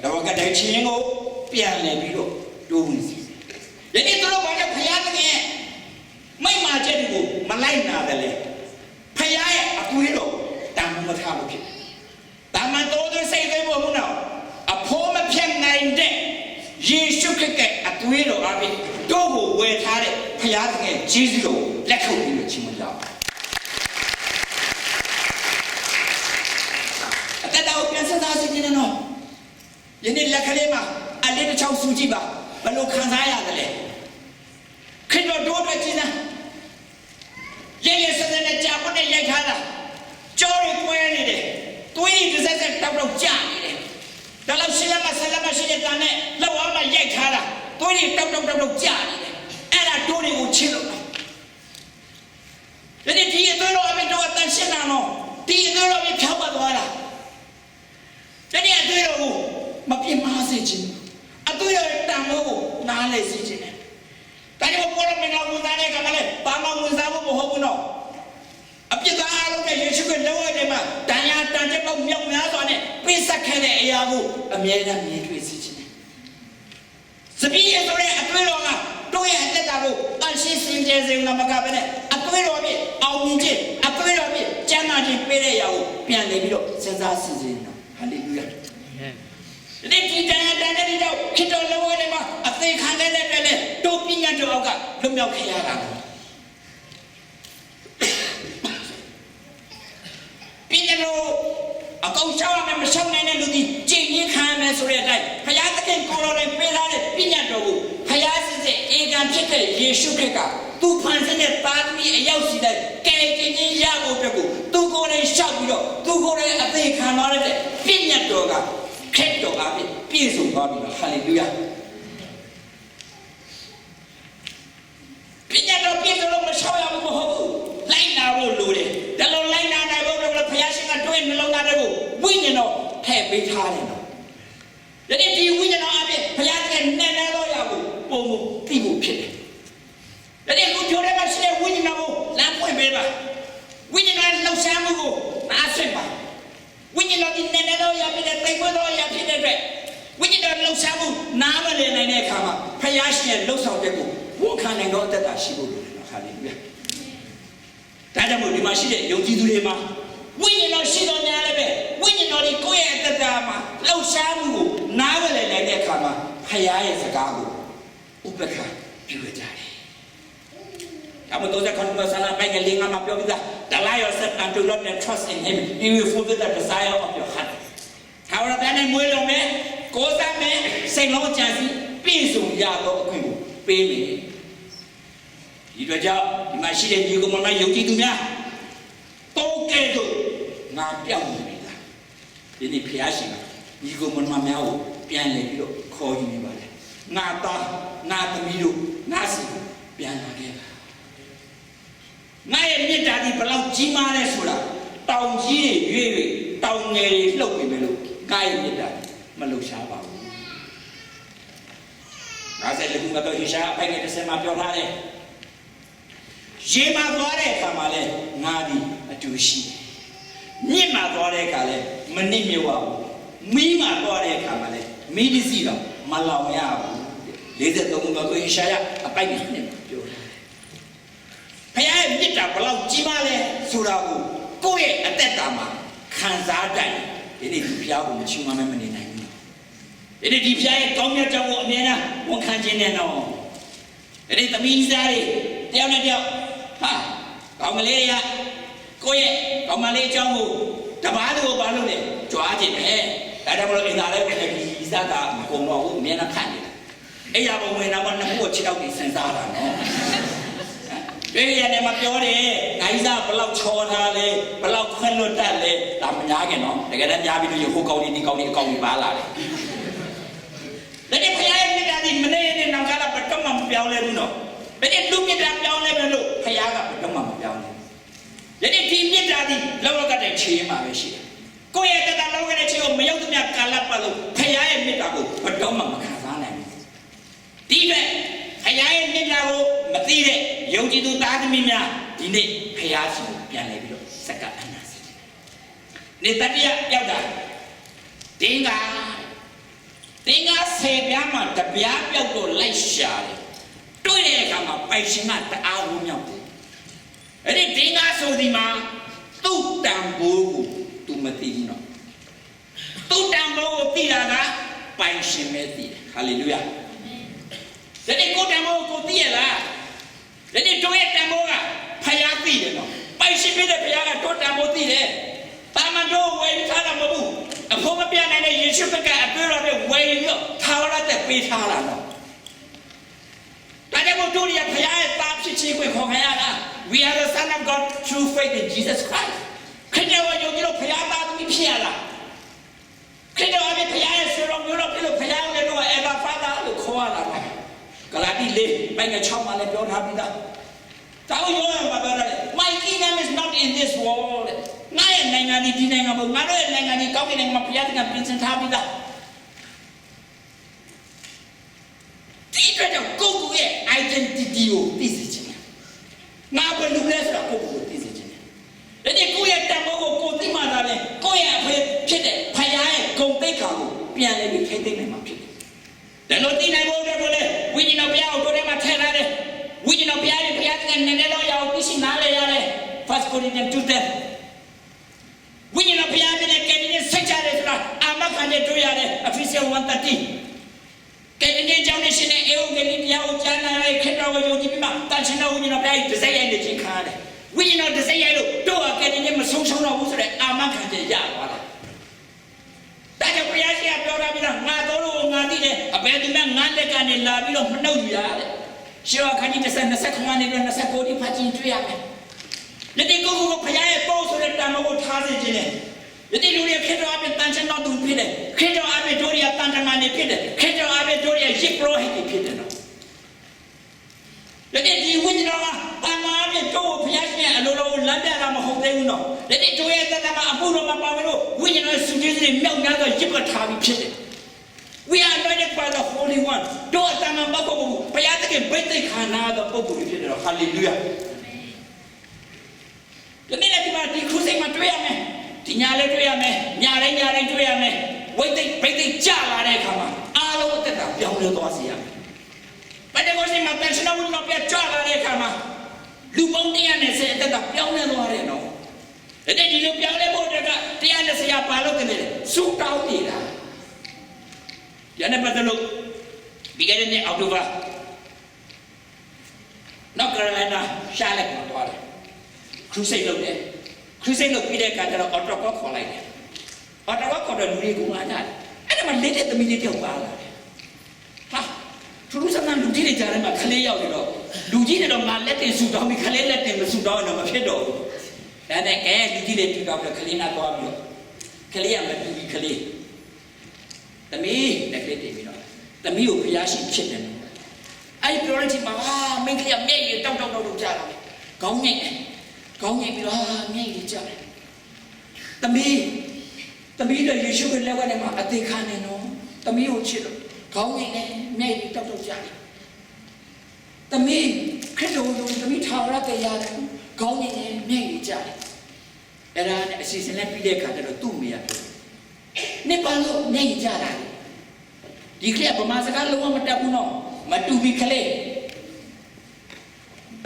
တော့ကတဲ့ချင်းကိုပြန်လဲပြီးတော့တိုးဝင်စီဒီနေ့တို့ဘာလဲဖျားတဲ့မိမ္မာချက်ကိုမလိုက်နာတယ်လေဖ ယားရဲ့အသွေးတော်တန်မထားလို့ဖြစ်တာမန်တော်သူစိတ်သိဖို့မနော်အဖို့မဖြတ်နိုင်တဲ့ယေရှုခရစ်ကအသွေးတော်အပြင်တို့ကိုဝယ်ထားတဲ့ဘုရားသခင်ဂျေဇုတော်လက်ခုပ်ပြီးလို့ချီးမွမ်းကြပါအတတော်ပြန်ဆက်သားစီနေနော်ယနေ့လက်ကလေးမှာအလေးတစ်ချောင်းစူကြည့်ပါဘယ်လိုခံစားရတယ်လဲခရစ်တော်တို့အတွက်ကြည်စမ်းရဲ့စတဲ့နဲ့ကြာပနဲ့ရိုက်ထားတာကြောတွေကွဲနေတယ်သွေးတစ်ဆက်ဆက်တောက်ကြာနေတယ်ဒါလို့ရှိရမှာဆက်လက်မရှိတဲ့တန်နဲ့လောက်အောင်မှရိုက်ထားတာသွေးတွေတောက်ကြာနေတယ်အဲ့ဒါတို့တွေကိုချင်းလို့ဒီအသွေးတော်အပြင်တော့အတန်ရှင်းတာနော်ဒီအသွေးတော်ပြီးဖြောက်ပတ်သွားတာဒီအသွေးတော်ကိုမပြင်းမစေချင်အသွေးတော်တန်မိုးကိုနားလဲစေချင်တယ်ဒါကြောင့်ဘောရမင်းကဝန်သားတဲ့ကလည်းဘာမှဝန်စားဖို့မဟုတ်ဘူးနော်အပြစ်သားအလုံးနဲ့ယေရှုခရစ်လောကထဲမှာတန်ရာတန်ချက်ပေါက်မြောက်များစွာနဲ့ပြည့်စက်ခဲ့တဲ့အရာကိုအမြဲတမ်းမြင်တွေ့စေချင်တယ်။စပီးရဆိုတဲ့အသွေးတော်ကတို့ရဲ့အသက်တာကိုအရှင်းစင်ကြယ်စေငါမကပဲနဲ့အသွေးတော်ဖြင့်အောင်မြင်ခြင်းအသွေးတော်ဖြင့်ကျမ်းမာခြင်းပေးတဲ့အရာကိုပြန်လည်ပြီးတော့စဉ်းစားဆင်ခြင်နော်။ဟာလေလုယာ။ဒီတန်ရာတန်တဲ့ကြောင့်ခရစ်တော်လောကထဲမှာအသေးခံတဲ့လက်တွေနဲ့တို့ပညာတော်အောက်ကလွတ်မြောက်ခဲ့ရတာ။ပြည့်တော်အကောင်ရှောင်းရမယ်မရှောင်းနိုင်တဲ့လူဒီကြင်ရင်ခံရမယ်ဆိုတဲ့အတိုင်းဘုရားသခင်ကိုယ်တော်နဲ့ပေးထားတဲ့ပညာတော်ကိုဘုရားစစ်စစ်အေကံဖြစ်တဲ့ယေရှုခရစ်ကသူဖန်ဆင်းတဲ့သားသမီးအယောက်စီတိုင်းကယ်တင်ခြင်းရဖို့အတွက်ကိုသူကိုယ်တိုင်ရှောက်ပြီးတော့သူကိုယ်တိုင်အသေးခံရတဲ့ပညာတော်ကခရစ်တော်အပြင်ပြည့်စုံသွားပြီလို့ဟာလေလုယာပညာတော်ပြည့်စုံလို့မရှောင်ရဘူးမဟုတ်ဘူးလိုက်နာဖို့လိုတယ်ဒါလို့လိုက်နာနိုင်ဖို့တော့ဘုရားရှင်ကတွေ့နှလုံးသားတွေကိုဝိညာဉ်တော်ထည့်ပေးထားတယ်နော်ဒီဒီဝိညာဉ်တော်အပြင်ဘုရားကနဲ့နဲ့တော့ရဖို့ပုံမှုသိဖို့ဖြစ်တယ်ဒီခုပြောတဲ့မှာရှိတဲ့ဝိညာဉ်တော်ကိုလမ်းပွင့်ပေးပါဝိညာဉ်တော်လှုပ်ရှားမှုကိုနားဆွင့်ပါဝိညာဉ်တော်ဒီနဲ့နဲ့တော့ရဖြစ်တဲ့တိတ်ခွတော့ရဖြစ်တဲ့အတွက်ဝိညာဉ်တော်လှုပ်ရှားမှုနားမလည်နိုင်တဲ့အခါမှာဘုရားရှင်ရဲ့လှုပ်ဆောင်တဲ့ကိုဝန်ခံနိုင်တော့အသက်တာရှိဖို့လိုတယ်နော်ဟာလေလုယာဒါကြောင့်မို့ဒီမှာရှိတဲ့ယုံကြည်သူတွေမှာဝိညာဉ်တော်ရှိတော်များလည်းပဲဝိညာဉ်တော်ဒီကိုယ့်ရဲ့အသက်တာမှာလှုပ်ရှားမှုကိုနားမလည်နိုင်တဲ့အခါမှာဘုရားရဲ့စကားကိုဥပက္ခပြုကြတယ်။ဒါမှမဟုတ်30ခန်းမှာဆလာပိုင်ကလေးငါမပြောပြတာ Allow yourself and to not trust in him. You will fulfill the desire of your heart. ထာဝရဘုရားနဲ့မွေးလို့မယ်ကိုးစားမယ်စိတ်လုံးကြံစီပြည့်စုံရတော့အခွင့်ကိုပေးမယ်။ဒီတော့ကြောင့်ဒီမှာရှိတဲ့ညီကောင်မယုံကြည်သူများတောကဲ့သို့ငါပြောင်းနေပြီလားဒီနေ့ဖျားရှင်ကညီကောင်မများကိုပြန်လည်ပြီးတော့ခေါ်ယူနေပါလေငါသားငါသမီးတို့ငါစီပြန်လာခဲ့ပါငါရဲ့မေတ္တာဒီဘလောက်ကြီးမားလဲဆိုတာတောင်ကြီးတွေရွေ့ရွေ့တောင်ငယ်တွေလှုပ်နေမယ်လို့ငါရဲ့မေတ္တာမလှုပ်ရှားပါဘူးငါဆက်လက်ကူကတော့ဟိရှာအပိုင်နဲ့ဆက်မှာပြောထားတယ်ရေမှာသွားတဲ့အခါမှာလဲငါဒီအတူရှိတယ်မြင့်မှာသွားတဲ့အခါလဲမနစ်မြဝဘူးမီးမှာသွားတဲ့အခါမှာလဲမီးတစီတော့မလောင်ရဘူး53ခုတော့ဟိရှာအပိုင်နဲ့ပြောထားတယ်ဘုရားရဲ့မြစ်တာဘလောက်ကြီးမားလဲဆိုတာကိုကိုယ့်ရဲ့အသက်တာမှာခံစားတတ်တယ်ဒီနေ့ဒီဘုရားကိုမချီးမွမ်းမနေနိုင်ဘူးဒီဘုရားရဲ့ကောင်းမြတ်ကြောင့်ကိုအမြဲတမ်းဝန်ခံခြင်းနဲ့တော့ဒီသမီးစားတွေတယောက်နဲ့တယောက်ဟာကောင်းကလေးရကိုယ့်ရဲ့ကောင်းမလေးအကြောင်းကိုတပားသူကိုဘာလို့လဲကြွားခြင်းနဲ့ဒါကြောင့်မလို့အင်္ဂါလေးဝင်ပြီးဤစားတာမကုန်တော့ဘူးအမြဲတမ်းခံနေတယ်အဲ့ရပုံဝင်တော့နှစ်ခုကိုခြေထောက်ပြီးစဉ်းစားတာနော်တွေ့ရတယ်မပြောတယ်နိုင်စားဘလောက်ချောထားလဲဘလောက်ခွင့်လွတ်တတ်လဲဒါမများခင်နော်တကယ်တမ်းများပြီးတော့ဟိုကောင်းဒီကောင်းဒီအကောင်းကြီးပါလာတယ်ဒါနဲ့ဖခင်ရဲ့မြတ်တာဒီမနေ့နဲ့နောက်ကလာဘယ်တော့မှမပြောင်းလဲဘူးနော်ဒါနဲ့လူမြတ်တာပြောင်းလဲမယ်လို့ဖခင်ကဘယ်တော့မှမပြောင်းလဲဒါနဲ့ဒီမြတ်တာဒီလောကတဲ့ခြေမှာပဲရှိတယ်ကိုယ့်ရဲ့တရားလောကတဲ့ခြေကိုမရောက်တဲ့ကာလပတ်လို့ဖခင်ရဲ့မြတ်တာကိုဘယ်တော့မှမခံစားနိုင်ဘူးဒီအတွက်ဖခင်ရဲ့မြတ်တာကိုမသိတဲ့ယုံကြည်သူသားသမီးများဒီနေ့ဖခင်ရှင်ပြန်လဲပြီးတော့စက္ကအနာစီနေတတိယရောက်တာတင်းက10ပြားမှတပြားပြောက်တော့လိုက်ရှာတယ်တွေ့တဲ့အခါမှာပိုင်ရှင်ကတအားဝန်းမြောက်တယ်အဲ့ဒီတင်းကဆိုဒီမှာ tu tambo tu mati no tu tambo tiraga pai shimeti hallelujah jadi ko tambo ko tiela jadi to ye tambo ga phaya ti de no pai shimeti de phaya ga to tambo ti de taman do we thala ma bu apho ma pya nai ne yesu ka apwe ro de we yo thawala de pe thala no we are the son of God through faith in Jesus Christ. Can you my kingdom is not in this world. Identity of this is now when you bless the people this is then you go at the go to Madame, go at Chile, Paya, go take out, Piano, taking them up. The Latina we did not be out to them at Canada, we did not be out and Nenelo, Piscinale, First Corinthians 2:10. We did not be out in a Canadian secretary, I'm not going to do it, official 130. Cái generation yêu cái đi nhau cha này khi nào yêu thì mà ta chỉ nói như nó đây từ đây anh để chỉ khai này, vì nó từ đây anh được, tôi cái này mà sống nó cũng sẽ mang cái gì ra vào đây. Ta cho bây giờ sẽပြောra bây giờ ngã tôi luôn ngã đi này, bây giờ mình ngã để cái này là bây giờ mình đâu gì ra đấy, sau khi đi nó sẽ không ăn được nó sẽ cố đi phát triển chuyện này. Nên đi cô bây giờ bao số lượng ta mà có tham gia gì này. Jadi dunia kita apa tangan nak tu pilih, kita apa dunia tangan mana pilih, kita apa dunia jipro hiti pilih no. Jadi di wujud orang tangan apa tu biasanya lalu lambat ramah hotel no. Jadi tu yang tangan apa ramah apa tu wujud orang sudah ni mel nada jipro thami pilih. We are anointed by the Holy One. Doa tangan apa tu, payah tak betul khana ada apa tu pilih no. Hallelujah. Jadi nanti mati khusus mati apa? Nyale tu ya me, nyale tu ya me. Wait jala deh kamu. Alo tetap yang lu tahu siapa. Pada masa ni mata senang pun nak biar jala deh kamu. Lubang dia ni saya tetap yang lu tahu no. Jadi di lubang yang lu boleh dia ni siapa lo kene. Sukau dia. Jangan betul. Bikin ni Oktober. Nak kerana Charlotte macam tu. Crusade lo deh. Crusade lo pilih kata orang Oktober kau lagi. Oktober kau dah nuri gua aja. Ada mana lete tu milih dia ubah. Hah? Terus sana luji ni jalan macam kali yang itu. Luji ni dong malah lete sudah, mi kali lete mi sudah nama pedo. Dan luji lete juga kali nak bawa mi. Kali yang betul kali. Tapi nak lete mi. Tapi upaya sih cipta. Ai priority mah, mungkin yang ni tahu jalan. Kau ni mi ni jalan. Tapi dah Yesus kan lewat ni mah ati kan ni no. Tapi ucil. Kau ni tahu jalan. Tapi kerja tapi tahu lah kaya kau ni jalan. Era season ni pilih kata tu miya. Ni baru ni jalan. Dikira bermasa kalau orang mata puno, matu bikale.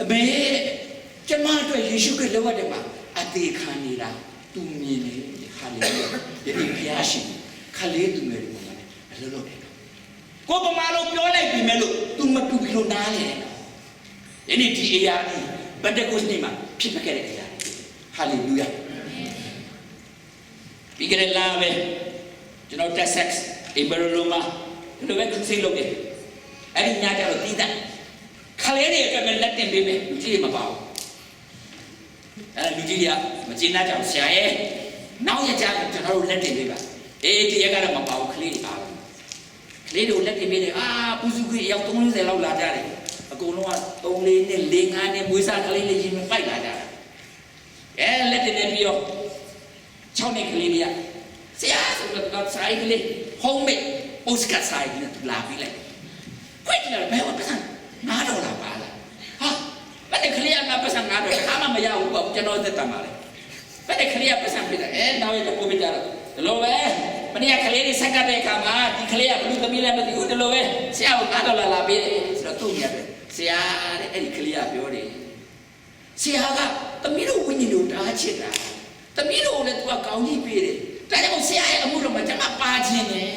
Be cuma tu Yesus ke lewat dia mah ati khani lah tu ni haleluya. Jadi biasa kali tu meri mana lalu. Kau pemalu piolai bimelu tu matu bilo nale. Jadi dia ni Pentecost ni mah kita kena dia. Haleluya. Pikir lah be. Jangan tak seks ibarat rumah. Itu kan khusus loh ke. Ada nyata lo tidak. Kalian ni akan melihat bebe, lucu dia mabau. Lucu dia, macam nak jauh siapa? Nau ya jangan jangan lihat bebe. Dia kan mabau kali ah. Kali tu lihat bebe pusu yang tunggu saya lalu lajar ni. Aku nuan tunggu ni lengan ni muisa kali ni jimat baik lajar. Lihat bebe yo. Cakap ni kali dia. Siapa sebab saya kali homemade. Oscar sai ni lapi lagi. Kau ini apa pesan? Ngado lah pala. Hah? Pada kerja apa pesan ngado? Kama maya ubah jangan ada tamal. Pada kerja pesan kita. Nawe tak boleh bicara. Loh mana kerja ni sangat kama. Di kerja perlu kamilah berarti udah loh siapa ngado lah lapi. Sudah tu ni ada. Siapa kerja biore. Siapa kamilu punya udah cerita. တမီးတို့လည်းသူကကောင်းကြီးပေးတယ်ဒါကြောင့်ဆရာရဲ့အမှုတော်မှာကျွန်မပါခြင်းနဲ့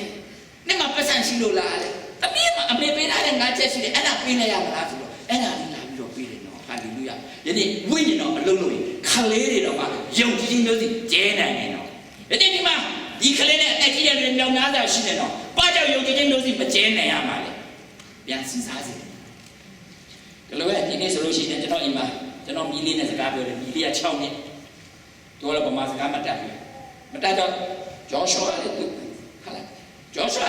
နေ့မှာပတ်စံရှိလို့လားတဲ့တမီးကအမေပေးထားတဲ့ငါချက်ရှိတယ်အဲ့ဒါပေးလိုက်ရမလားဆိုတော့အဲ့ဒါလေးလာပြီးတော့ပေးတယ်နော်ဟာလေလုယာယနေ့ဝိညာဉ်တော်အလုံးလုံးခလေးတွေတော့ကယုံကြည်ခြင်းမျိုးစီကျဲနိုင်နေတော့ယနေ့ဒီမှာဒီခလေးနဲ့အကြီးရဲ့မြောင်များစွာရှိနေတော့ဘာကြောင့်ယုံကြည်ခြင်းမျိုးစီမကျဲနိုင်ရမှာလဲပြန်စဉ်းစားစေဒီလိုပဲဒီနေ့ဆိုလို့ရှိရင်ကျွန်တော်အိမ်မှာကျွန်တော်မီးလေးနဲ့စကားပြောတယ်မီးလေးက6နှစ်တို့လည်းပမာစကားမတတ်ဘူးမတတ်တော့ဂျောရှွာလည်းသူဟာလားဂျောရှွာ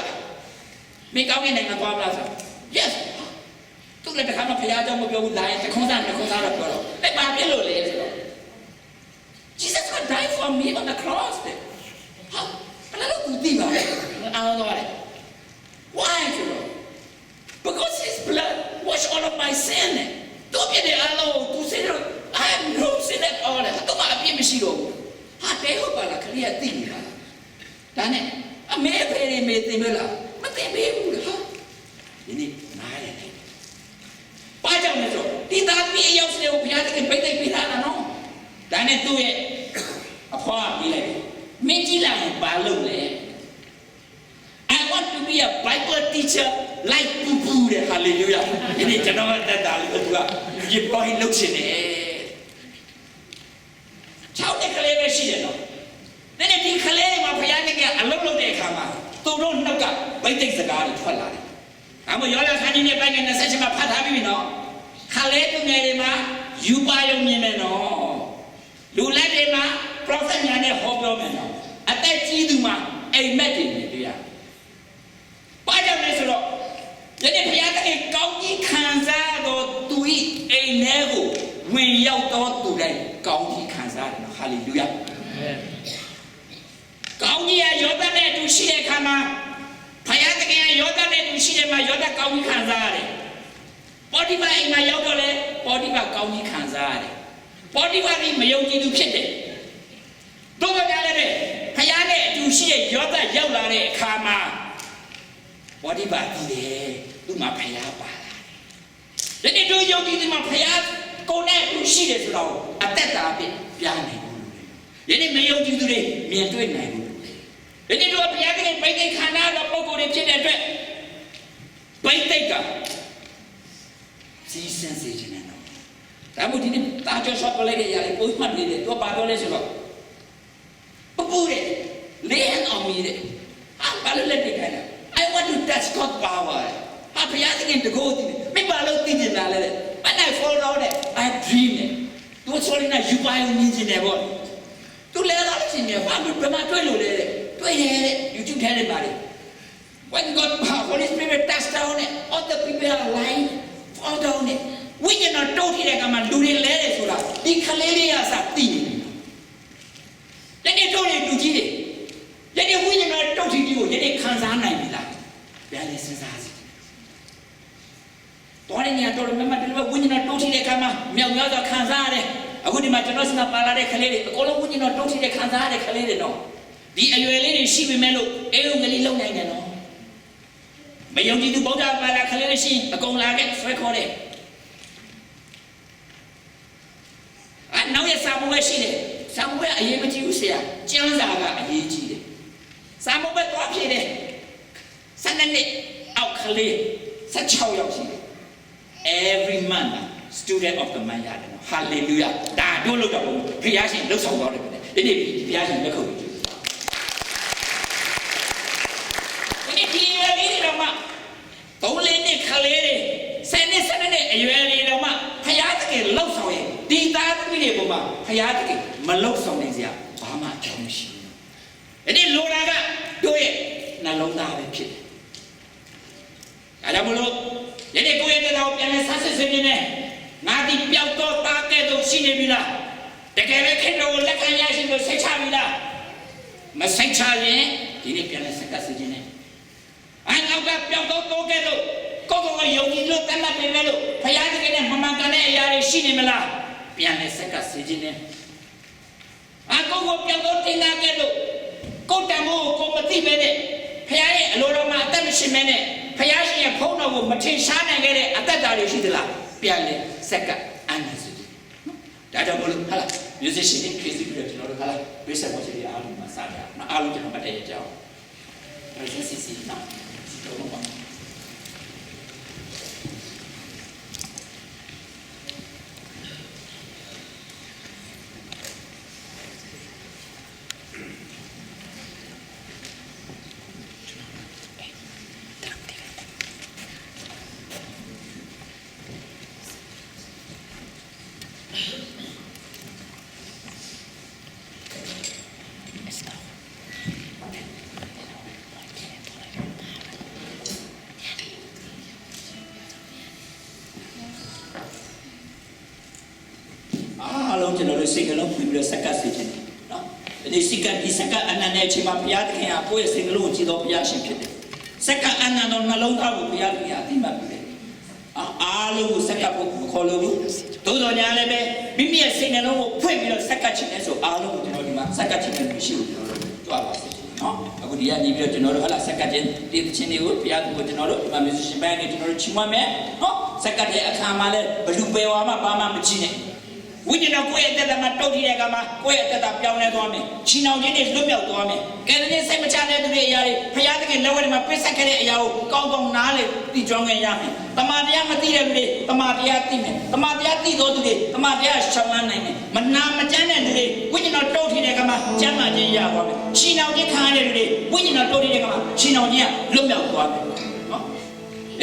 မင်းကောင်းကင်နိုင်ငံသွားမလားဆို yes သူလည်းတခါမှဖရားကြောင့်မပြောဘူးလာရင်တခွန်းစားတော့ပြောတော့အဲ့ဘာဖြစ်လို့လဲဆိုတော့ Jesus God died for me on the cross ဟာဘယ်လိုကူတည်ပါလဲအားတော့တယ် why ဆိုတော့ because his blood washed all of my sin တော့ပြတဲ့အားလုံးသူစိတော့ I have no sin at all တော့အပြစ်မရှိတော့ဘူးဟာတဲဟုတ်ပါလားခရီးကသိနေတာဒါနဲ့အမေဖေးမေတင်မလားမတင်ပေးဘူးဟာဒီနေ့နားရတယ်ဘာကြောင့်လဲဆိုဒီသားသမီးအယောက်စတဲ့ကိုဘုရားသခင်ပိတ်သိပ်ပေးထားတာနော်ဒါနဲ့သူ့ရဲ့အဖွားပြီးလိုက်မင်းကြီးလာရင်ဘာလုပ်လဲ I want to be a Bible teacher like Pooတဲ့ hallelujah ဒီနေ့ကျွန်တော်တက်တာလို့သူကဒီပေါ်ဟင်းလုပ်ချင်တယ်6နှစ်ကလေးပဲရှိတယ်နော်ဒီနေ့ဒီကလေးမှာဘုရားသခင်အလုပ်လုပ်တဲ့အခါမှာသူတို့နှုတ်ကဗိတ်သိက်စကားတွေထွက်လာတယ်။အမယောလာခန်းကြီးနဲ့ပိုင်းက28မှာဖတ်ထားပြီနော်။ခလေးသူငယ်တွေမှာယူပါယုံမြင်မယ်နော်။လူလက်တွေမှာ prophet ညာနဲ့ဟောပြောမယ်နော်။အသက်ကြီးသူမှာအိမ်မက်တွေနဲ့တွေ့ရ။ဘာကြောင့်လဲဆိုတော့ယနေ့ဘုရားသခင်ကောင်းကြီးခံစားတော်သူ၏အိမ်ထဲကိုဝင်ရောက်တော်သူတိုင်းကောင်းကြီးခံစားတယ်နော်။ hallelujah ။ကောင်းကြီးရယောသနဲ့အတူရှိတဲ့အခါမှာဘုရားသခင်ကယောသနဲ့အတူရှိတဲ့မှာယောသကောင်းကြီးခံစားရတယ်။ပေါတိဖာအိမ်မှာရောက်တော့လေပေါတိဖာကောင်းကြီးခံစားရတယ်။ပေါတိဖာကမယုံကြည်သူဖြစ်တယ်။တို့ကလည်းဘုရားနဲ့အတူရှိတဲ့ယောသရောက်လာတဲ့အခါမှာပေါတိဖာကြည့်တယ်သူ့မှာဘုရားပါလာတယ်။ဒီတို့ယုံကြည်သူမှာဘုရားကိုယ်နဲ့အတူရှိတယ်ဆိုတော့အသက်တာပြားနေဘူး။ဒီနေ့မယုံကြည်သူတွေမြင်တွေ့နိုင်ဘူး။ဒီနေ့တို့ဘုရားသခင်ဗိတ်သိက်ခန္ဓာတော်ပုဂ္ဂိုလ်တွေဖြစ်တဲ့အတွက်ဗိတ်သိက်ကစီစံစေခြင်းနဲ့တော့ဒါမှမဟုတ်ဒီနေ့တာကျော်ရှော့ပလိုက်တဲ့ຢာလေးပို့မှတ်နေတယ်သူကပါပြောလဲဆိုတော့ပူတဲ့လေးဟန်အောင်မြည်တဲ့ဟာဘာလို့လက်တွေ့ခိုင်းလဲ I want to touch God power ဟာဘုရားသခင်တကိုးတည်မင်းဘာလို့သိကျင်တာလဲတဲ့ When I fall down I dream တယ်သူဆိုရင်ယူပါယုံမြင်ခြင်းတယ်ပေါ့သူလဲလာလို့ရှိရင်ဘာလို့ဘယ်မှာတွေ့လို့လဲတဲ့တွေ့တယ်တဲ့ YouTube ထဲနေပါလေ When God Holy Spirit touched down all the people are lying fall down ဝိညာဉ်တော်တုတ်ထိတဲ့ကမှာလူတွေလဲတယ်ဆိုတာဒီခလေးလေးရစသိနေတယ်တို့တွေလူကြီးတွေဝိညာဉ်တော်တုတ်ထိကိုခံစားနိုင်ပြီလားပြန်လေစဉ်းစားစီတော်ရညာတော်မမတယ်ဝိညာဉ်တော်တုတ်ထိတဲ့ကမှာမြောက်များစွာခံစားရတယ်အခုဒီမှာကျွန်တော်စနာပါလာတဲ့ခလေးတွေအကုန်လုံးဝိညာဉ်တော်တုတ်ထိတဲ့ခံစားရတဲ့ခလေးတွေနော်ဒီအရွယ်လေးတွေရှိပေမဲ့လို့အေးုံကလေးလုံနိုင်တယ်နော်မယုံကြည်သူဗုဒ္ဓဘာသာခလေးတွေရှိအကုန်လာခဲ့ဆွဲခေါ်တယ်နောက်ရစာမွေးရှိတယ်စာမွေးအရေးမကြီးဘူးဆရာကျမ်းစာကအရေးကြီးတယ်စာမွေးတော့ဖြစ်တယ်12နှစ်အောက်ခလေး16ယောက်ရှိတယ် every month student of the month ရတယ်နော် hallelujah ဒါတို့လို့တော့ဘုရားရှင်လှုပ်ဆောင်တော်တယ်ဒီနေ့ဘုရားရှင်လက်ခုပ်ပြီးဒီရွယ်လေးတွေတော့မှ3 4နှစ်ခလေးတွေ10နှစ်12နှစ်အရွယ်လေးတော့မှဘုရားသခင်လှုပ်ဆောင်ရင်ဒီသားသမီးတွေပေါ်မှာဘုရားသခင်မလှုပ်ဆောင်နိုင်စရာဘာမှအကြောင်းမရှိဘူး။ဒီလိုလာကတို့ရဲ့နှလုံးသားပဲဖြစ်တယ်။အဲဒါမလို့ယနေ့ကိုယ့်ရဲ့တရားကိုပြန်လဲဆန်းစစ်စေခြင်းနဲ့ငါဒီပျောက်တော့တာကဲ့သို့ရှိနေပြီလား။တကယ်ပဲခင်တော်ကိုလက်ခံရရှိလို့စိတ်ချပြီလား။မစိတ်ချရင်ဒီနေ့ပြန်လဲစကားစေခြင်းနဲ့အနောက်ကပျောက်တော့ကဲ့သို့ကိုယ်ယုံကြည်လို့တတ်မှတ်ပေမဲ့လို့ဘုရားသခင်နဲ့မမှန်ကန်တဲ့အရာတွေရှိနေမလားပြန်လဲစက်ကစေခြင်းနဲ့ကိုယ်ပျောက်တော့တင်တာကဲ့သို့ကိုယ်တံမိုးကိုမသိပဲနဲ့ဘုရားရဲ့အလိုတော်မှာအသက်မရှိမဲနဲ့ဘုရားရှင်ရဲ့ဖုန်းတော်ကိုမထင်ရှားနိုင်ခဲ့တဲ့အသက်တာတွေရှိသလားပြန်လဲစက်ကအနန္တစုဒါကြောင့်မလို့ဟုတ်လား musician crazy period ကျွန်တော်တို့ကလည်း basic ပေါ်ချင်အားလုံးမှာစကြနော်အားလုံးကျွန်တော်မတည့်ရကြအောင်အဲ့ဒါစီနော်တော့ပါအားလုံးကျွန်တော်တို့စိတ်ကလုံးပြီးပြီးစက္ကစေခြင်းနော်ဒီစက္ကအနန္တရဲ့အချိန်မှာဘုရားသခင်ကကိုယ့်ရဲ့စိတ်ကလုံးကိုကြည်တော်ဘုရားရှင်ဖြစ်တယ်စက္ကအနန္တတော်နှလုံးသားကိုဘုရားသခင်အသိမှတ်ပြုတယ်အားလုံးကိုစက္ကဖို့မခေါ်လို့ဘူးသို့တော်ညာလည်းပဲမိမိရဲ့စိတ်နှလုံးကိုဖွင့်ပြီးတော့စက္ကခြင်းနဲ့ဆိုအားလုံးကိုကျွန်တော်ဒီမှာစက္ကခြင်းနဲ့မရှိဘူးကျွန်တော်တို့ကြွားပါစေနော်အခုဒီကနေပြီးတော့ကျွန်တော်တို့ဟလာစက္ကခြင်းတည်ခြင်းတွေကိုဘုရားကိုကျွန်တော်တို့ဒီမှာ musician band နဲ့ကျွန်တော်တို့ချီးမွမ်းမယ်နော်စက္ကတဲ့အခါမှာလည်းဘလူပဲဝါမှဘာမှမကြည့်နဲ့ဝိညာဉ်တော်ကိုယ့်ရဲ့အသက်တာမှာတုတ်ထီတဲ့အခါမှာကိုယ့်ရဲ့အသက်တာပြောင်းလဲသွားမယ်။ချီနှောင်ခြင်းတွေလွတ်မြောက်သွားမယ်။ကဲတဲ့စိတ်မချတဲ့သူတွေအရာတွေဘုရားသခင်လက်ဝဲထဲမှာပြစ်ဆက်ခဲ့တဲ့အရာကိုကောင်းကောင်းနားလေသိကျွမ်းခဲ့ရမယ်။တမန်တရားမသိတဲ့သူတွေတမန်တရားသိမယ်။တမန်တရားသိသောသူတွေတမန်တရားရှောင်လန်းနိုင်မယ်။မနာမကျမ်းတဲ့သူတွေဝိညာဉ်တော်တုတ်ထီတဲ့အခါမှာကျမ်းမာခြင်းရသွားမယ်။ချီနှောင်ခြင်းခံရတဲ့သူတွေဝိညာဉ်တော်တုတ်ထီတဲ့အခါမှာချီနှောင်ခြင်းကလွတ်မြောက်သွားမယ်။နော်။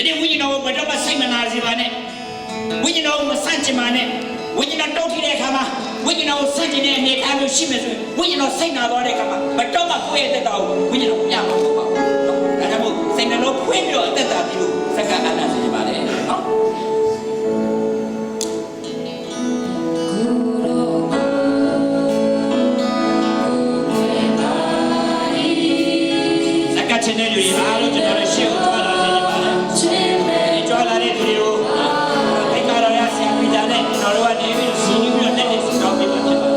ဒီဝိညာဉ်တော်ကိုဘယ်တော့မှစိတ်မနာစေပါနဲ့။ဝိညာဉ်တော်ကိုမဆန့်ကျင်ပါနဲ့။ဝိညာဉ်တော်တုတ်ထီတဲ့အခါမှာဝိညာဉ်တော်ဆန့်ကျင်တဲ့အနေအထားမျိုးရှိမယ်ဆိုရင်ဝိညာဉ်တော်စိတ်နာသွားတဲ့အခါမှာဘတော်မှကိုယ့်ရဲ့အသက်တာကိုဝိညာဉ်တော်ပြမှာမဟုတ်ပါဘူး။ဒါကြောင့်မို့စိတ်နှလုံးဖွင့်ပြီးတော့အသက်တာပြီးလို့စက္ကအနန္တစေပါလေနော်။စက္ကချင်းတဲ့လူတွေအားလုံးကျွန်တော်တို့ရှေ့ကိုကြွားလာနေပါလေ။ဒီကြွားလာတဲ့သူတွေကိုသိက္ခာတော်ရဆရာပြတာနဲ့ကျွန်တော်တို့ကနေပြီးစီးပြီးတော့တက်နေစီတော့ပြပါဖြစ်ပါ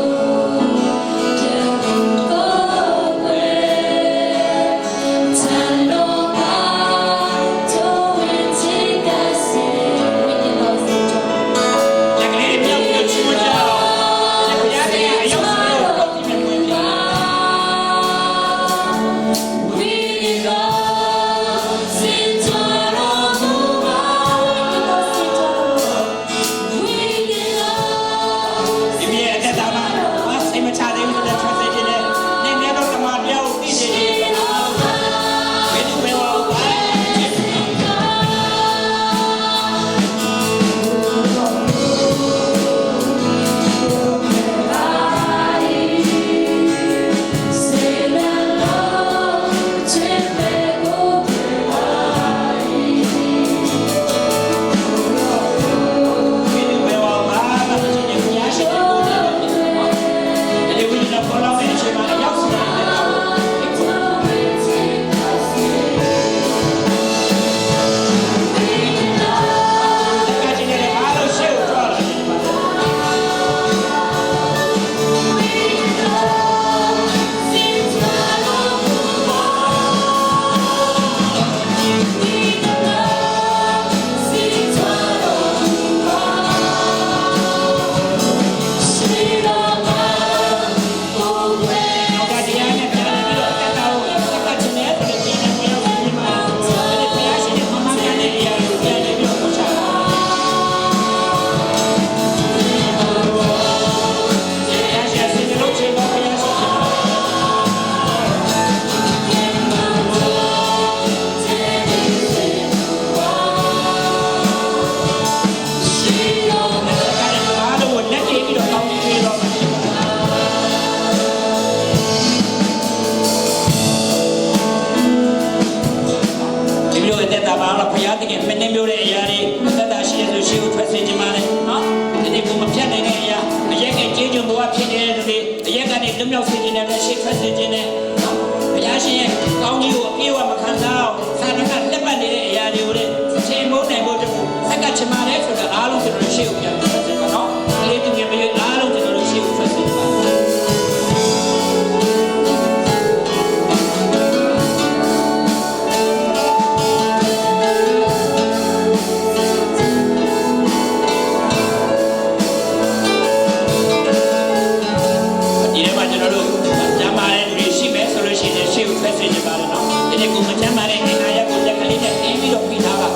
ဒီနေ့ကိုမချမ်းပါတဲ့အိမ်သားရက်ကိုလက်ကလေးနဲ့တင်းပြီးတော့ပြီးထားပါ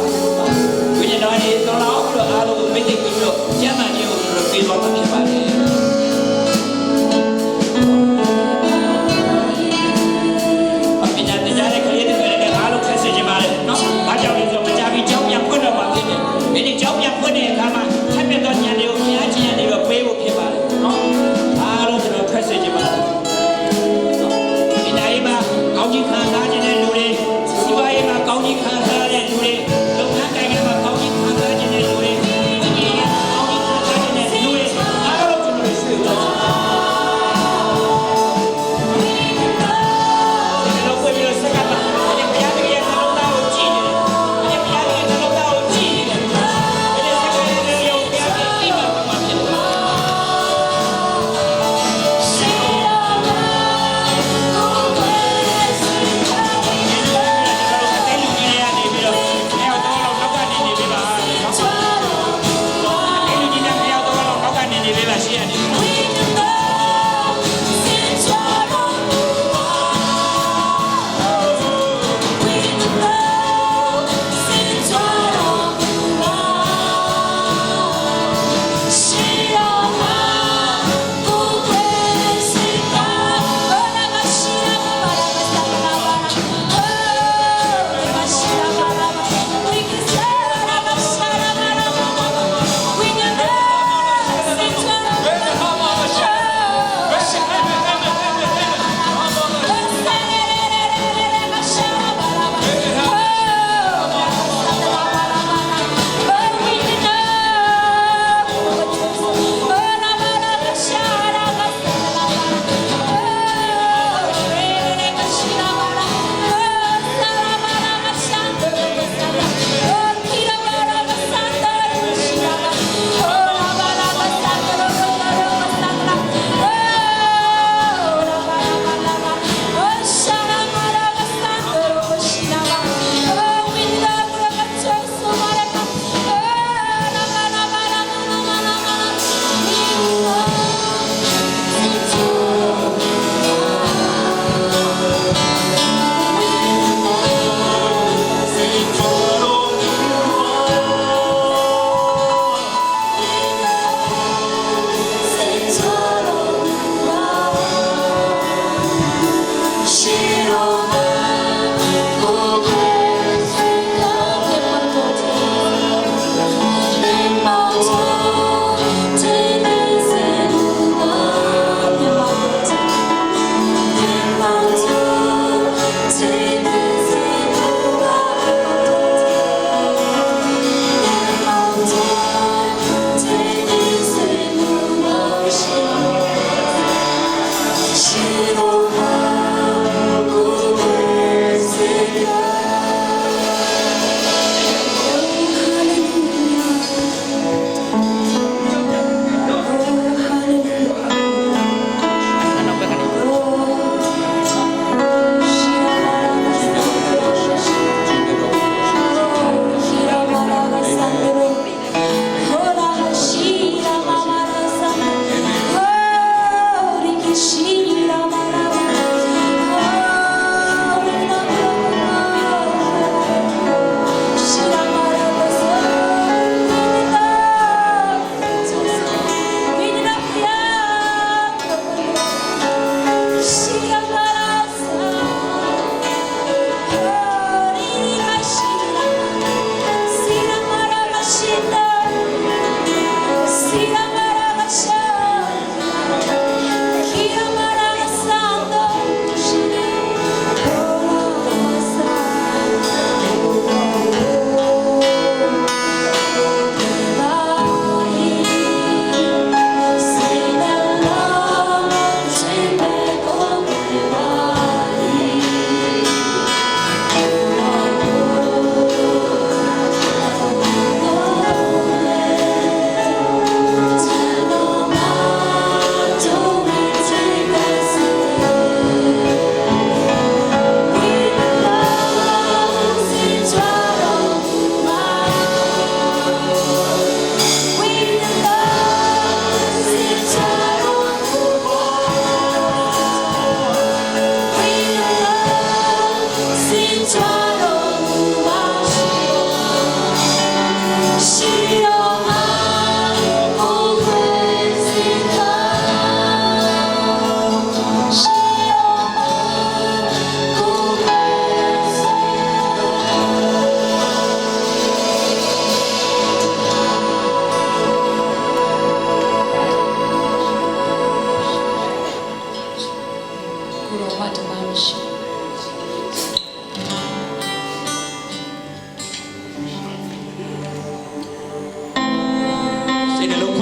ဝိညာဉ်တော်ကြီးတော်တော်ပြီးတော့အားလုံးကိုမိတ်သိပြီးတော့ကျမ်းမာခြင်းကိုသူတို့ပေးသွားမှာဖြစ်ပါတယ်အပညာတရားတဲ့ကလေးတွေလည်းအားလုံးဆက်စေချင်ပါတယ်နော်ဘာကြောင့်လဲဆိုတော့မကြပြီးကြောင်းပြန်ဖွင့်တော့မှာဖြစ်တယ်ဒီကြောင်းပြန်ဖွင့်တဲ့အခါမှာထပ်ပြတော့ညံတွေကိုဖျားခြင်းတွေတော့ပေးဖို့ဖြစ်ပါတယ်နော်အားလုံးကျွန်တော်ထွက်စေချင်ပါတယ်နော်ဒီတိုင်းမှာကောင်းကြီးခံစားခြင်းတဲ့လူတွေ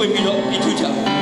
ဖွင့်ပြီးတော့ပြီးထူးကြပါ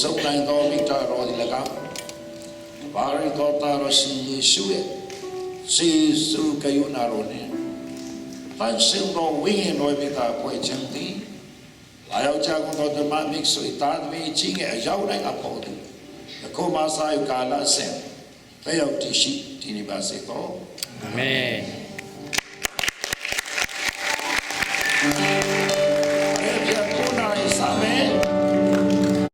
ဆုံးနိုင်သောမိတ္တတော်သည်၎င်းဘာရိတော်သားတော်ရှင်ယေရှုရဲ့စေစုကယုဏတော်နှင့်တန်ရှင်းသောဝိညာဉ်တော်မြတ်ကပွဲခြင်းသည်လာရောက်ကြကုန်သောဓမ္မမိတ်ဆွေသားသမီးကြီးငယ်အရောက်တိုင်းအဖို့သည်အခုမှစာယကာလဆက်ဘယ်ရောက်တည်ရှိဒီနေ့ပါစေသောအာမင်ဘယ်ပြန်ကိုနိုင်စာမယ်